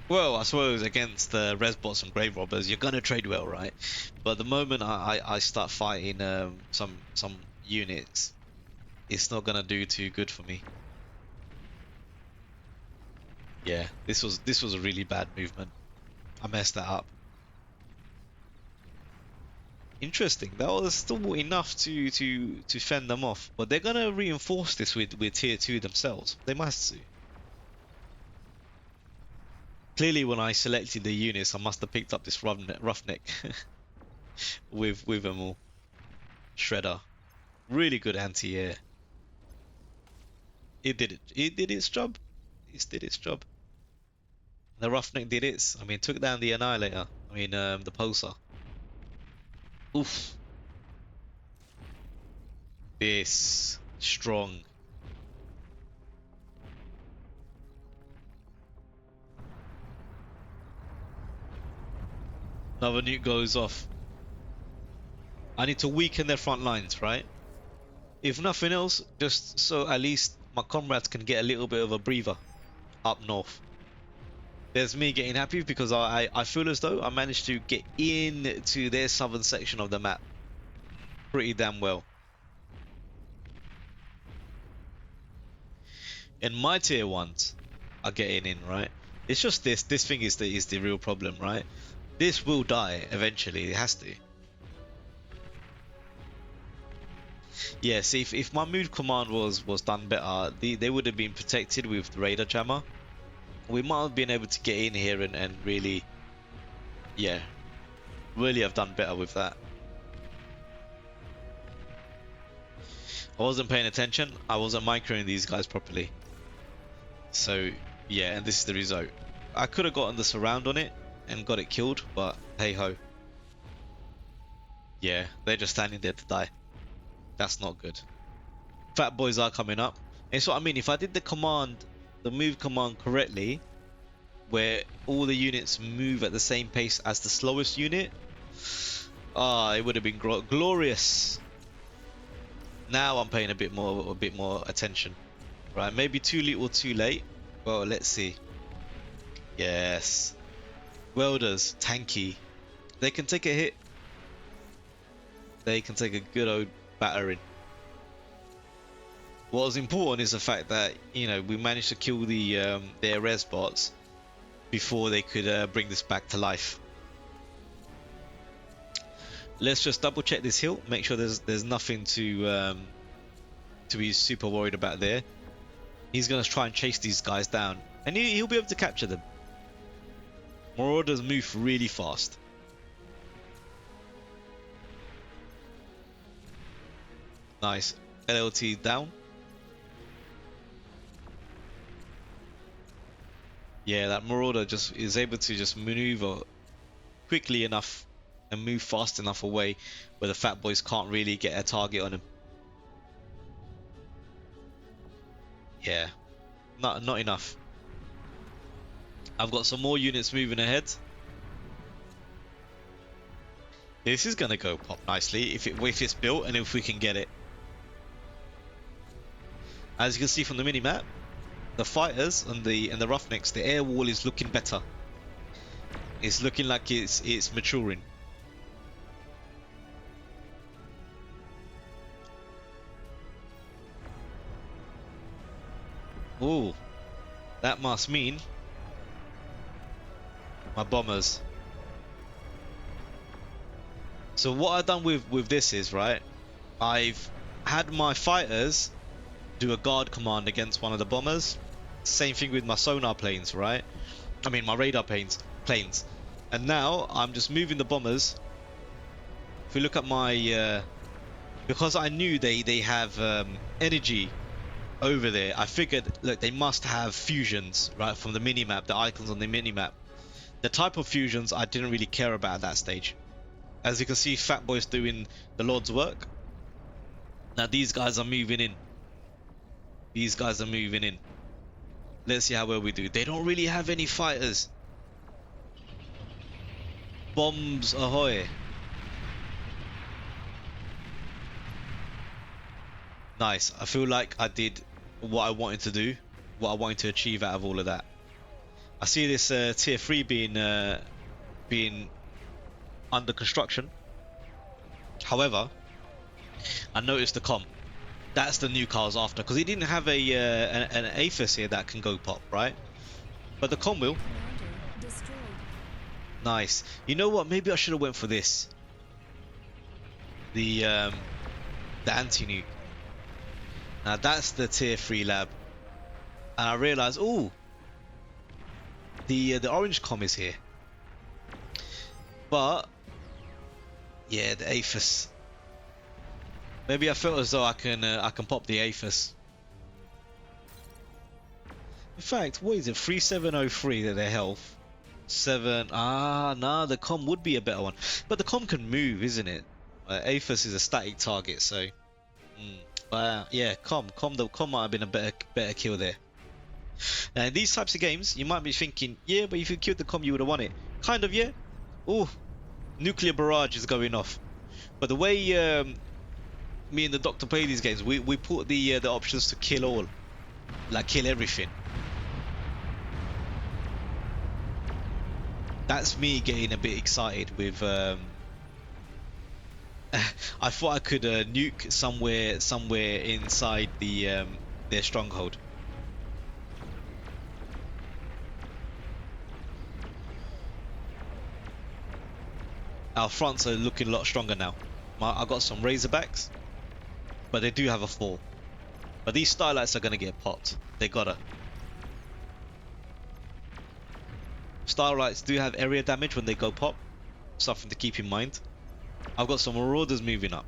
Well, I suppose against the Resbots and Grave Robbers, you're gonna trade well, right? But the moment I start fighting some units, it's not gonna do too good for me. Yeah, this was a really bad movement. I messed that up. Interesting. That was still enough to fend them off, but they're gonna reinforce this with tier 2 themselves. They must do. Clearly, when I selected the units, I must have picked up this roughneck with them all. Shredder, really good anti-air. It did it. It did its job. It did its job. The roughneck did its. I mean, took down the annihilator. I mean, the pulsar. Oof. This strong. Another nuke goes off. I need to weaken their front lines, right? If nothing else, just so at least my comrades can get a little bit of a breather up north. There's me getting happy because I feel as though I managed to get into their southern section of the map pretty damn well. And my tier ones are getting in, right? It's just this thing is the real problem, right? This will die eventually. It has to. Yeah, see, if my move command was done better, they would have been protected with the radar jammer. We might have been able to get in here and really, yeah, really have done better with that. I wasn't paying attention. I wasn't microing these guys properly. So, yeah, and this is the result. I could have gotten the surround on it and got it killed, but hey ho. Yeah, they're just standing there to die. That's not good. Fat boys are coming up. And so I mean, if I did the move command correctly, where all the units move at the same pace as the slowest unit, it would have been glorious. Now I'm paying a bit more attention. Right, maybe too little, too late. Well, let's see. Yes, welders, tanky. They can take a hit. They can take a good old battering. What was important is the fact that, you know, we managed to kill their res bots before they could bring this back to life. Let's just double check this hill, make sure there's nothing to be super worried about there. He's gonna try and chase these guys down, and he'll be able to capture them. Marauders move really fast. Nice. LLT down. Yeah, that Marauder just is able to just maneuver quickly enough and move fast enough away where the fat boys can't really get a target on him. Yeah, not enough. I've got some more units moving ahead. This is gonna go pop nicely if it's built and if we can get it. As you can see from the mini-map, the fighters and the roughnecks, the air wall is looking better. It's looking like it's maturing. Ooh, that must mean my bombers. So what I've done with this is, right, I've had my fighters do a guard command against one of the bombers. Same thing with my sonar planes, right? I mean my radar planes. And now I'm just moving the bombers. If we look at my because I knew they have energy over there, I figured, look, they must have fusions, right, from the mini-map, the icons on the mini-map. The type of fusions I didn't really care about at that stage. As you can see, Fat Boy's doing the Lord's work. Now these guys are moving in. These guys are moving in. Let's see how well we do. They don't really have any fighters. Bombs ahoy. Nice. I feel like I did what I wanted to do, what I wanted to achieve out of all of that. I see this tier 3 being under construction. However, I noticed the comm. That's the new cars after, because he didn't have an APHIS here that can go pop, right? But the comm will. Nice. You know what? Maybe I should have went for this. The anti-nuke. Now that's the tier 3 lab. And I realized, ooh, the orange comm is here. But yeah, the APHIS. Maybe I felt as though I can pop the APHIS. In fact, what is it? 3703 that their health. 7. Nah, the comm would be a better one. But the comm can move, isn't it? APHIS is a static target, so. Yeah, comm might have been a better kill there. Now in these types of games, you might be thinking, yeah, but if you killed the comm, you would have won it. Kind of, yeah. Ooh, nuclear barrage is going off. But the way me and the doctor play these games, we put the options to kill all, like kill everything. That's me getting a bit excited with I thought I could nuke somewhere inside their stronghold. Our fronts are looking a lot stronger now. I got some Razorbacks, but they do have a fall. But these Starlights are gonna get popped. They gotta. Starlights do have area damage when they go pop. Something to keep in mind. I've got some Marauders moving up.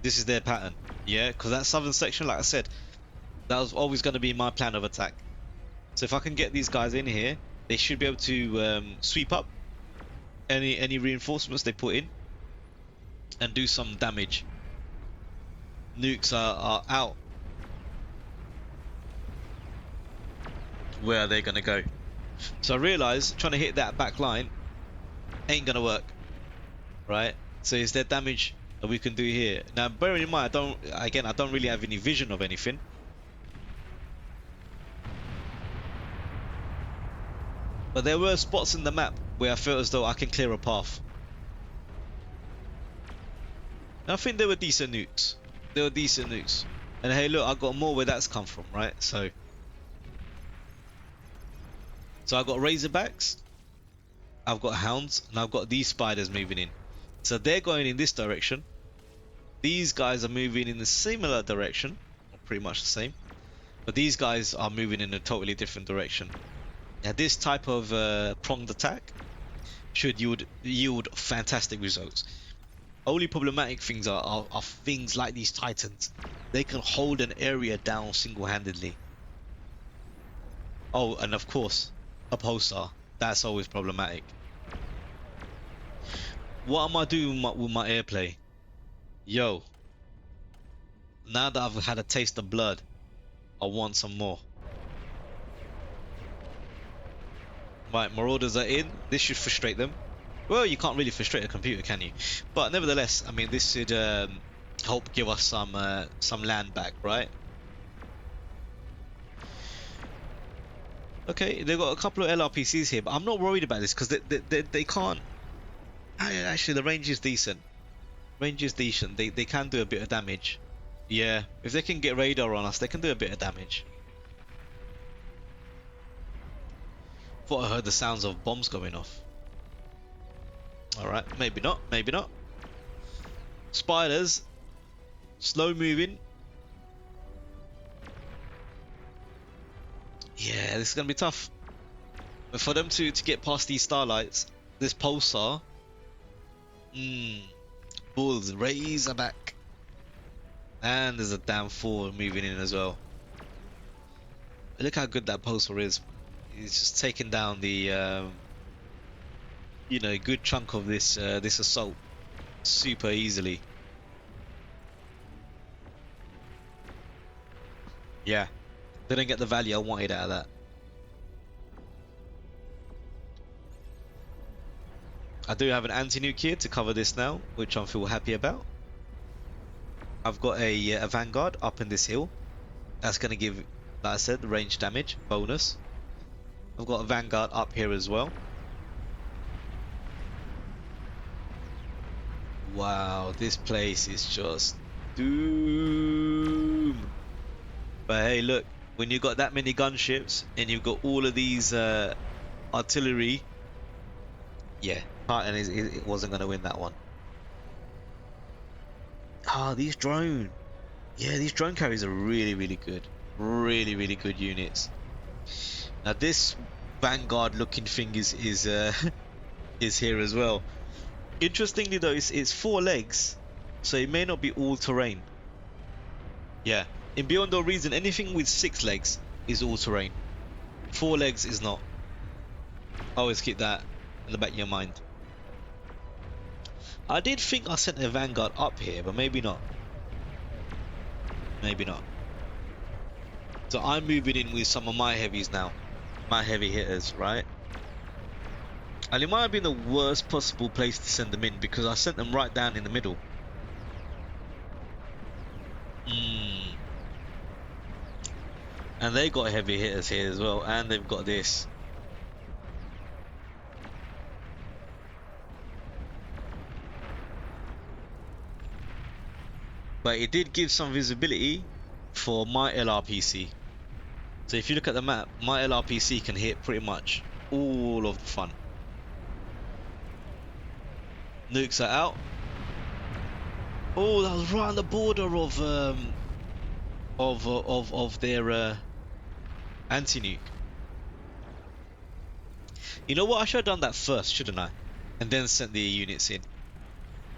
This is their pattern. Yeah, because that southern section, like I said, that was always going to be my plan of attack. So if I can get these guys in here, they should be able to sweep up any reinforcements they put in and do some damage. Nukes are out. Where are they going to go? So I realise trying to hit that back line ain't going to work. Right? So is there damage that we can do here? Now bearing in mind, I don't really have any vision of anything. But there were spots in the map where I felt as though I can clear a path. And I think they were decent nukes. They were decent nukes. And hey look, I got more where that's come from, right? So I've got Razorbacks, I've got Hounds, and I've got these spiders moving in. So they're going in this direction. These guys are moving in a similar direction, or pretty much the same. But these guys are moving in a totally different direction. Now this type of pronged attack should yield fantastic results. Only problematic things are things like these Titans. They can hold an area down single-handedly. Oh, and of course, a pulsar. That's always problematic. What am I doing with my airplay? Yo, now that I've had a taste of blood, I want some more. Right, Marauders are in. This should frustrate them. Well, you can't really frustrate a computer, can you? But nevertheless, I mean, this should help give us some land back, right? Okay, they've got a couple of LRPCs here, but I'm not worried about this because they can't. Actually, the range is decent. Range is decent. They can do a bit of damage. Yeah, if they can get radar on us, they can do a bit of damage. Thought I heard the sounds of bombs going off. Alright, maybe not, maybe not. Spiders, slow moving. Yeah, this is gonna be tough. But for them to get past these Starlights, this pulsar. Bulls, Razorback. And there's a damn 4 moving in as well. Look how good that pulsar is. It's just taking down the you know, good chunk of this this assault super easily. Yeah, didn't get the value I wanted out of that. I do have an anti-nuke here to cover this now, which I feel happy about. I've got a Vanguard up in this hill. That's going to give, like I said, the range damage bonus. I've got a Vanguard up here as well. Wow, this place is just doom. But hey, look, when you've got that many gunships and you've got all of these artillery, yeah, Titan it wasn't going to win that one. Ah, these drone. Yeah, these drone carriers are really good. Really good units. Now this Vanguard looking thing is is here as well. Interestingly though, it's 4 legs, so it may not be all terrain. Yeah, in Beyond All Reason, anything with 6 legs is all terrain. 4 legs is not. Always keep that in the back of your mind. I did think I sent a Vanguard up here, but maybe not. Maybe not. So I'm moving in with some of my heavies now. My heavy hitters, right? And it might have been the worst possible place to send them in because I sent them right down in the middle. And they got heavy hitters here as well, and they've got this. but it did give some visibility for my LRPC. So if you look at the map, my LRPC can hit pretty much all of the front. Nukes are out. Oh, that was right on the border of their anti-nuke. You know what? I should have done that first, shouldn't I? And then sent the units in.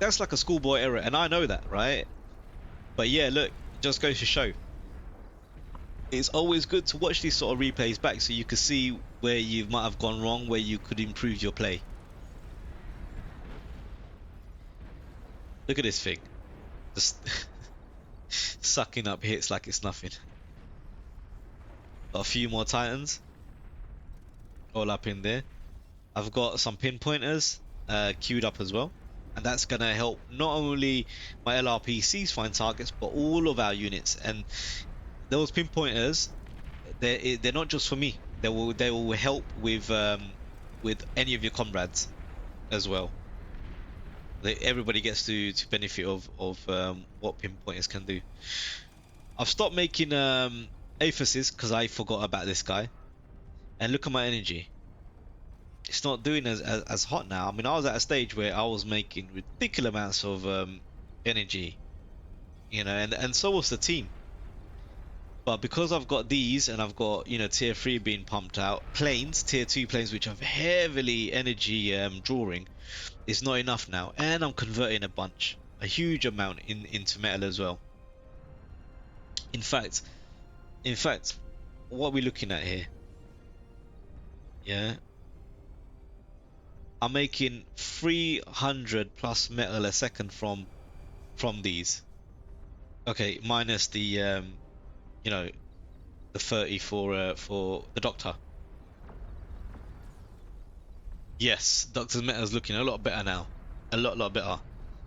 That's like a schoolboy error, and I know that, right? But yeah, look, it just goes to show. It's always good to watch these sort of replays back so you can see where you might have gone wrong, where you could improve your play. Look at this thing. Just sucking up hits like it's nothing. Got a few more Titans. All up in there. I've got some pinpointers queued up as well. And that's going to help not only my LRPCs find targets, but all of our units. And those pinpointers, they're not just for me. They will help with any of your comrades as well. Everybody gets to benefit of what pinpointers can do. I've stopped making aphesis because I forgot about this guy. And look at my energy. It's not doing as hot now. I mean, I was at a stage where I was making ridiculous amounts of energy, you know, and so was the team. But because I've got these and I've got, you know, tier 3 being pumped out, planes, tier 2 planes, which are heavily energy drawing, is not enough now. And I'm converting a huge amount into metal as well. In fact, what are we looking at here? Yeah. I'm making 300 plus metal a second from these. Okay, minus the you know, the 30 for the Doctor. Yes, Doctor's metal is looking a lot better now, a lot better.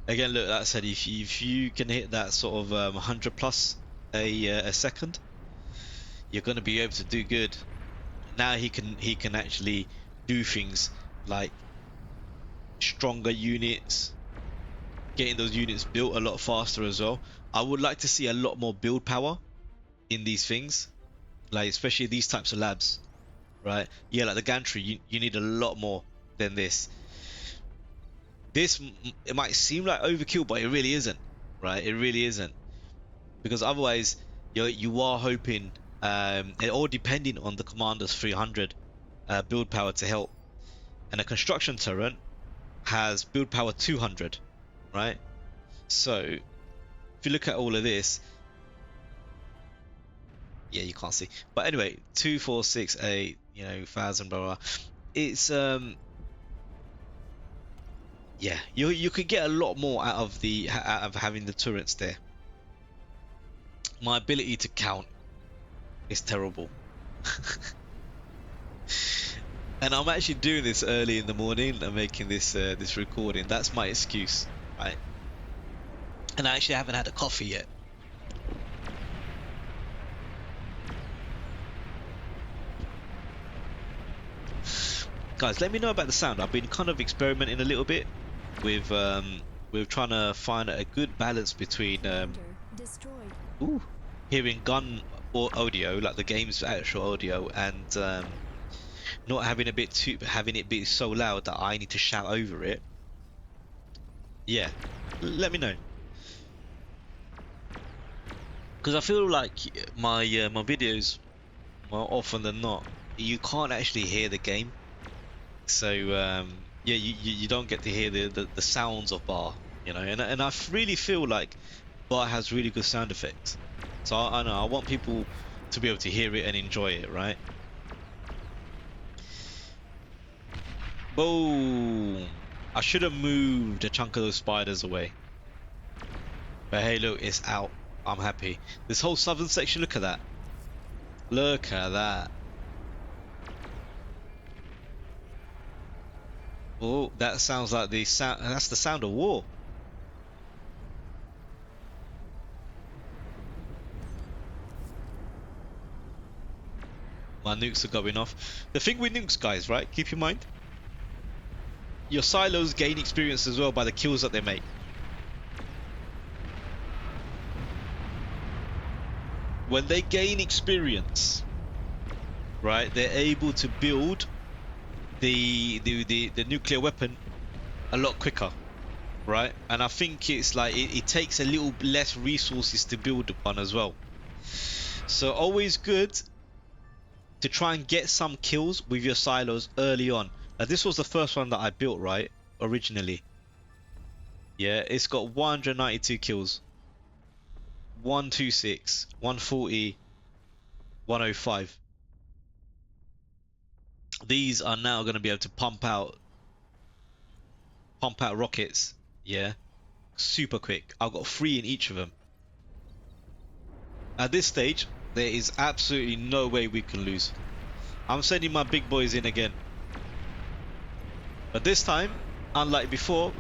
Again, look, that said, if you can hit that sort of 100 plus a second, you're going to be able to do good. Now he can actually do things like stronger units, getting those units built a lot faster as well. I would like to see a lot more build power in these things, like especially these types of labs, right? Yeah, like the gantry, you need a lot more than this. It might seem like overkill, but it really isn't, right? It really isn't, because otherwise you are hoping or depending on the commander's 300 build power to help, and a construction turret has build power 200, right? So if you look at all of this, yeah, you can't see, but anyway, 2 4 6 8, you know, 1000, blah blah. It's yeah, you could get a lot more out of having the turrets there. My ability to count is terrible. And I'm actually doing this early in the morning and making this this recording. That's my excuse, right? And I actually haven't had a coffee yet. Guys, let me know about the sound. I've been kind of experimenting a little bit with trying to find a good balance between hearing gun or audio, like the game's actual audio, and not having it be so loud that I need to shout over it. Yeah, let me know, because I feel like my videos, more often than not, you can't actually hear the game. So yeah, you don't get to hear the sounds of Bar, you know, and I really feel like Bar has really good sound effects. So I know I want people to be able to hear it and enjoy it, right? Boom! I should have moved a chunk of those spiders away. But hey, look, it's out. I'm happy. This whole southern section, look at that. Look at that. Oh, that sounds like the sound. That's the sound of war. My nukes are going off. The thing with nukes, guys, right? Keep in mind, your silos gain experience as well by the kills that they make. when they gain experience, right, they're able to build the nuclear weapon a lot quicker, right? And I think it's like it takes a little less resources to build one as well. So always good to try and get some kills with your silos early on. Now this was the first one that I built, right, originally. Yeah, it's got 192 kills. 126, 140, 105. These are now going to be able to pump out rockets, yeah, super quick. I've got 3 in each of them. At this stage, there is absolutely no way we can lose. I'm sending my big boys in again. But this time, unlike before,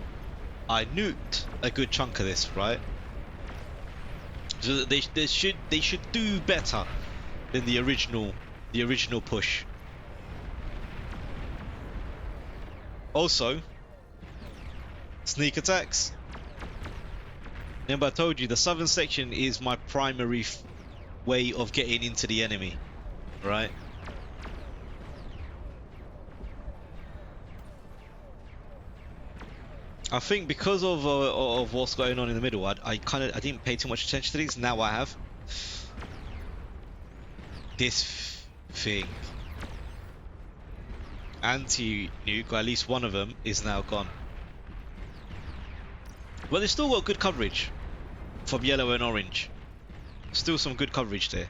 I nuked a good chunk of this, right? So they should do better than the original push. Also, sneak attacks. Remember I told you the southern section is my primary way of getting into the enemy, right? I think because of what's going on in the middle, I didn't pay too much attention to these. Now I have. This thing, anti-nuke, or at least one of them, is now gone. Well, they still got good coverage from yellow and orange. Still some good coverage there.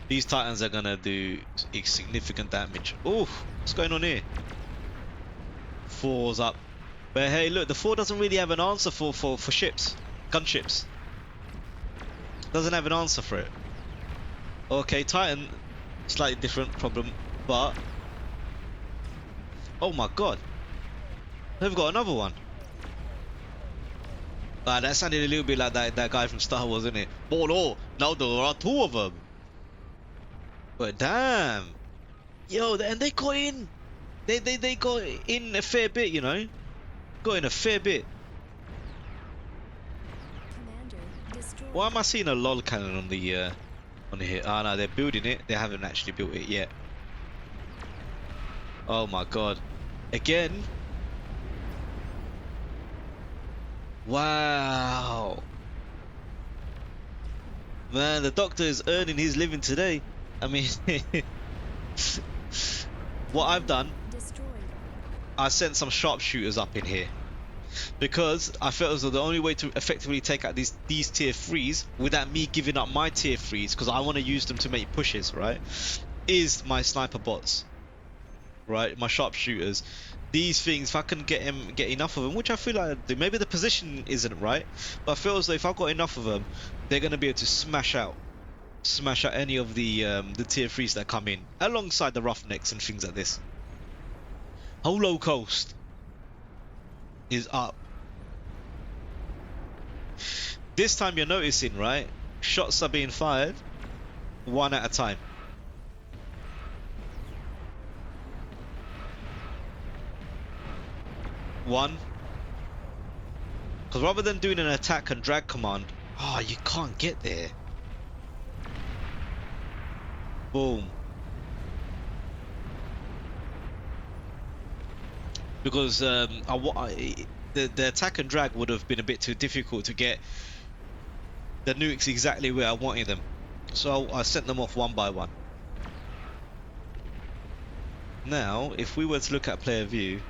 These Titans are gonna do significant damage. Oh, what's going on here? 4's up. But hey, look, the 4 doesn't really have an answer for ships. Gunships. Doesn't have an answer for it. Okay, Titan, slightly different problem, but... oh my god. They've got another one. That sounded a little bit like that guy from Star Wars, didn't it? Oh no, now there are 2 of them. But damn. Yo, and they got in. They got in a fair bit, you know. Got in a fair bit. Why am I seeing a lol cannon on the here? Oh no, they're building it. They haven't actually built it yet. Oh my god. Again. Wow. Man, the Doctor is earning his living today. I mean, what I've done, I sent some sharpshooters up in here because I felt as though the only way to effectively take out these tier 3s without me giving up my tier 3s, because I want to use them to make pushes, right, is my sniper bots, right, my sharpshooters. These things, if I can get enough of them, which I feel like I do, maybe the position isn't right, but I feel as though if I've got enough of them, they're going to be able to smash out any of the tier 3s that come in, alongside the roughnecks and things like this. Holo Coast is up. This time you're noticing, right? Shots are being fired one at a time. One. Because rather than doing an attack and drag command, oh, you can't get there. Boom. Because the attack and drag would have been a bit too difficult to get the nukes exactly where I wanted them. So I sent them off one by one. Now, if we were to look at player view,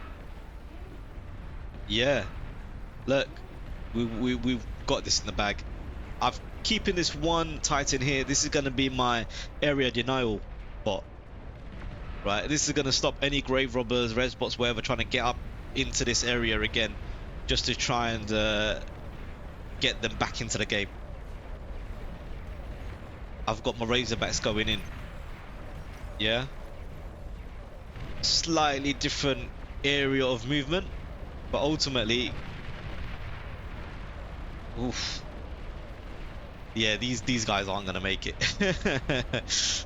yeah, look, we've got this in the bag. I've keeping this one Titan here. This is going to be my area denial bot, right? This is going to stop any grave robbers, res bots, whatever, trying to get up into this area again, just to try and get them back into the game. I've got my Razorbacks going in. Yeah, slightly different area of movement, but ultimately, oof. Yeah, these guys aren't gonna make it.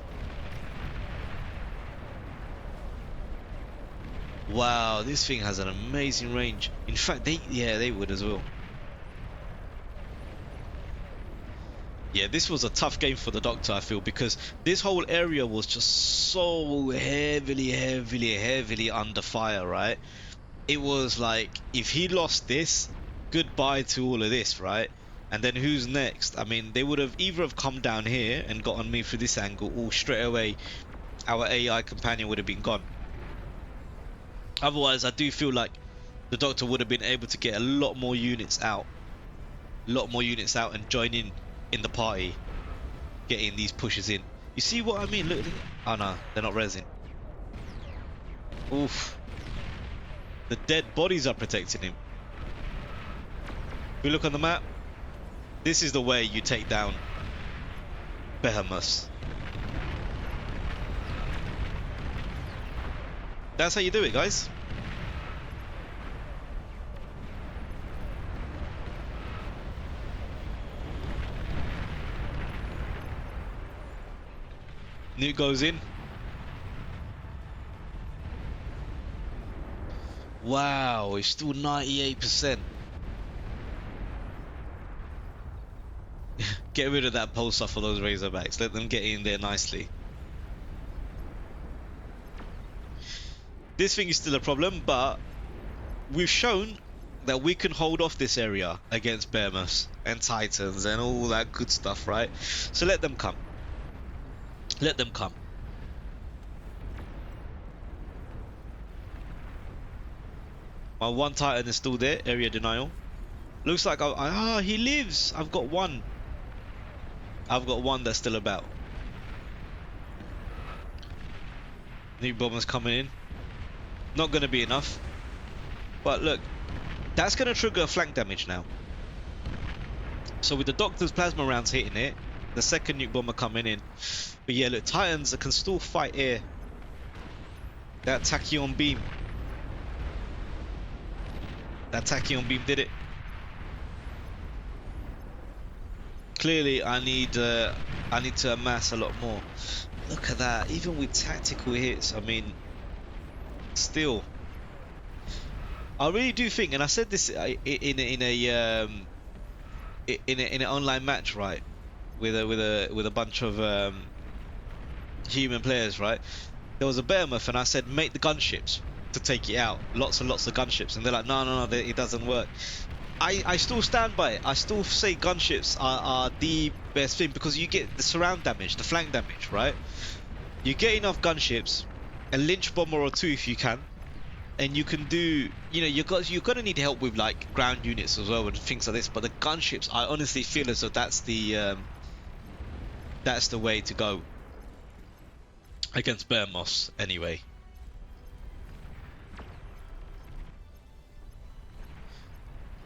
Wow, this thing has an amazing range. In fact, they would as well. Yeah, this was a tough game for the Doctor, I feel, because this whole area was just so heavily under fire, right? It was like if he lost this, goodbye to all of this, right? And then who's next? I mean, they would have either have come down here and got on me through this angle, or straight away our AI companion would have been gone. Otherwise, I do feel like the Doctor would have been able to get a lot more units out, and join in the party, getting these pushes in. You see what I mean? Look, oh no, they're not resin. Oof. The dead bodies are protecting him. If we look on the map, this is the way you take down Behemoths. That's how you do it, guys. Nuke goes in. Wow, it's still 98%. Get rid of that pulsar for those Razorbacks. Let them get in there nicely. This thing is still a problem, but we've shown that we can hold off this area against Behemoths and Titans and all that good stuff, right? So let them come. Let them come. My one Titan is still there, area denial. Looks like he lives. I've got one. I've got one that's still about. New bombers coming in. Not going to be enough. But look, that's going to trigger flank damage now. So with the Doctor's plasma rounds hitting it, the second nuke bomber coming in. But yeah, look, Titans can still fight air. That tachyon beam. That tachyon beam did it. Clearly, I need to amass a lot more. Look at that. Even with tactical hits, I mean, still, I really do think, and I said this in an online match, right, with a bunch of human players, right. There was a behemoth, and I said make the gunships to take it out. Lots and lots of gunships, and they're like, no, it doesn't work. I still stand by it. I still say gunships are the best thing, because you get the surround damage, the flank damage, right? You get enough gunships, a lynch bomber or two if you can, and you can do, you know, you're gonna need help with like ground units as well and things like this. But the gunships, I honestly feel as though that's the way to go against Behemoths anyway.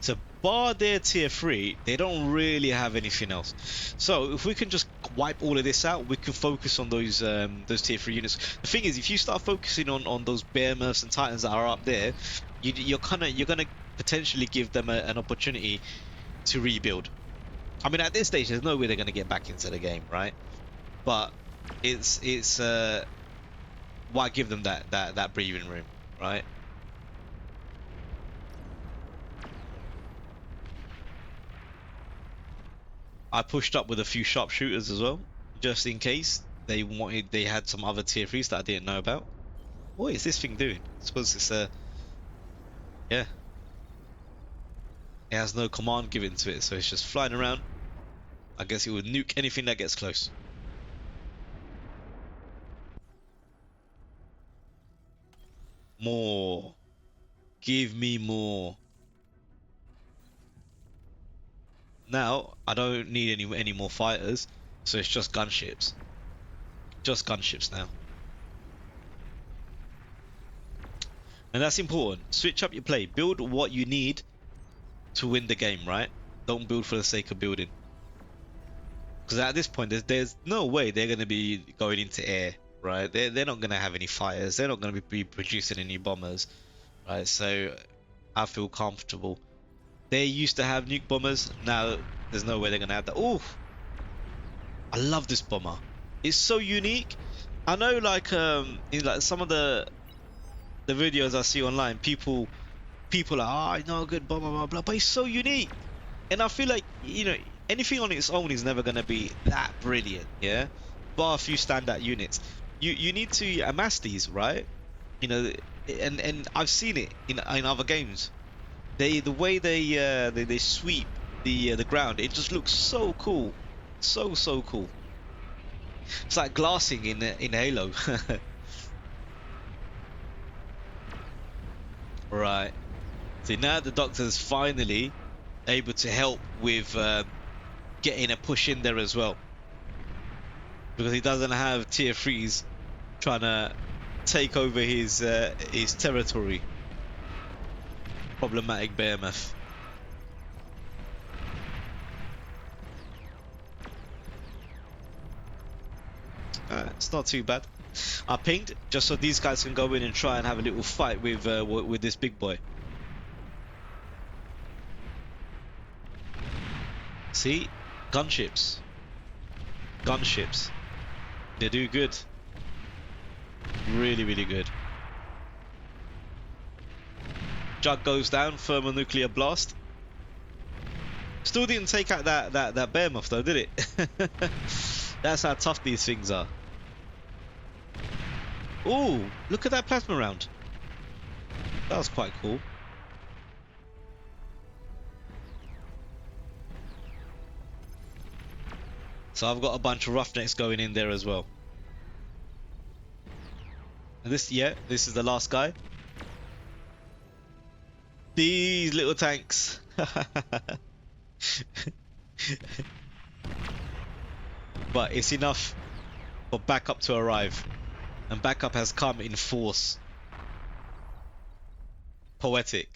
So bar their tier 3, they don't really have anything else. So if we can just wipe all of this out, we can focus on those tier 3 units. The thing is, if you start focusing on those Behemoths and Titans that are up there, you're gonna potentially give them an opportunity to rebuild. I mean, at this stage, there's no way they're gonna get back into the game, right? But it's why give them that breathing room, right? I pushed up with a few sharpshooters as well, just in case they had some other tier 3s that I didn't know about. What is this thing doing? I suppose it's yeah. It has no command given to it, so it's just flying around. I guess it would nuke anything that gets close. More. Give me more. Now, I don't need any more fighters, so it's just gunships. Just gunships now. And that's important. Switch up your play. Build what you need to win the game, right? Don't build for the sake of building. Because at this point, there's no way they're going to be going into air, right? They're not going to have any fighters. They're not going to be producing any bombers, right? So I feel comfortable. They used to have nuke bombers. Now there's no way they're gonna have that. Oh, I love this bomber. It's so unique. I know, like in like some of the videos I see online, people are, oh, I know a good bomber, blah blah, but it's so unique. And I feel like, you know, anything on its own is never going to be that brilliant, yeah? Bar a few standout units. You need to amass these, right? You know, and I've seen it in other games. The way they sweep the ground, it just looks so cool. So cool. It's like glassing in Halo. Right. See, now the Doctor's finally able to help with getting a push in there as well, because he doesn't have tier 3s trying to take over his territory. Problematic behemoth. It's not too bad. I pinged just so these guys can go in and try and have a little fight with this big boy. See, gunships, gunships. They do good. Really good. Jug goes down, thermonuclear blast. Still didn't take out that behemoth though, did it? That's how tough these things are. Ooh, look at that plasma round. That was quite cool. So I've got a bunch of roughnecks going in there as well. And this is the last guy. These little tanks. But it's enough for backup to arrive. And backup has come in force. Poetic.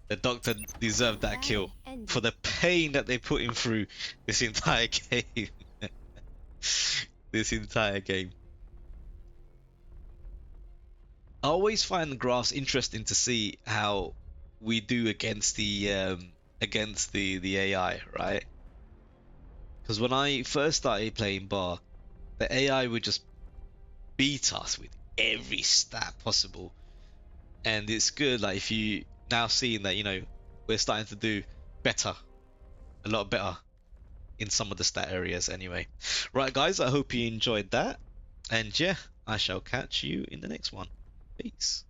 The Doctor deserved that kill for the pain that they put him through this entire game. This entire game. I always find the graphs interesting to see how we do against the AI, right? Because when I first started playing Bar, the AI would just beat us with every stat possible, and it's good. Like if you now seeing that, you know, we're starting to do better, a lot better in some of the stat areas. Anyway, right, guys, I hope you enjoyed that, and yeah, I shall catch you in the next one. Peace.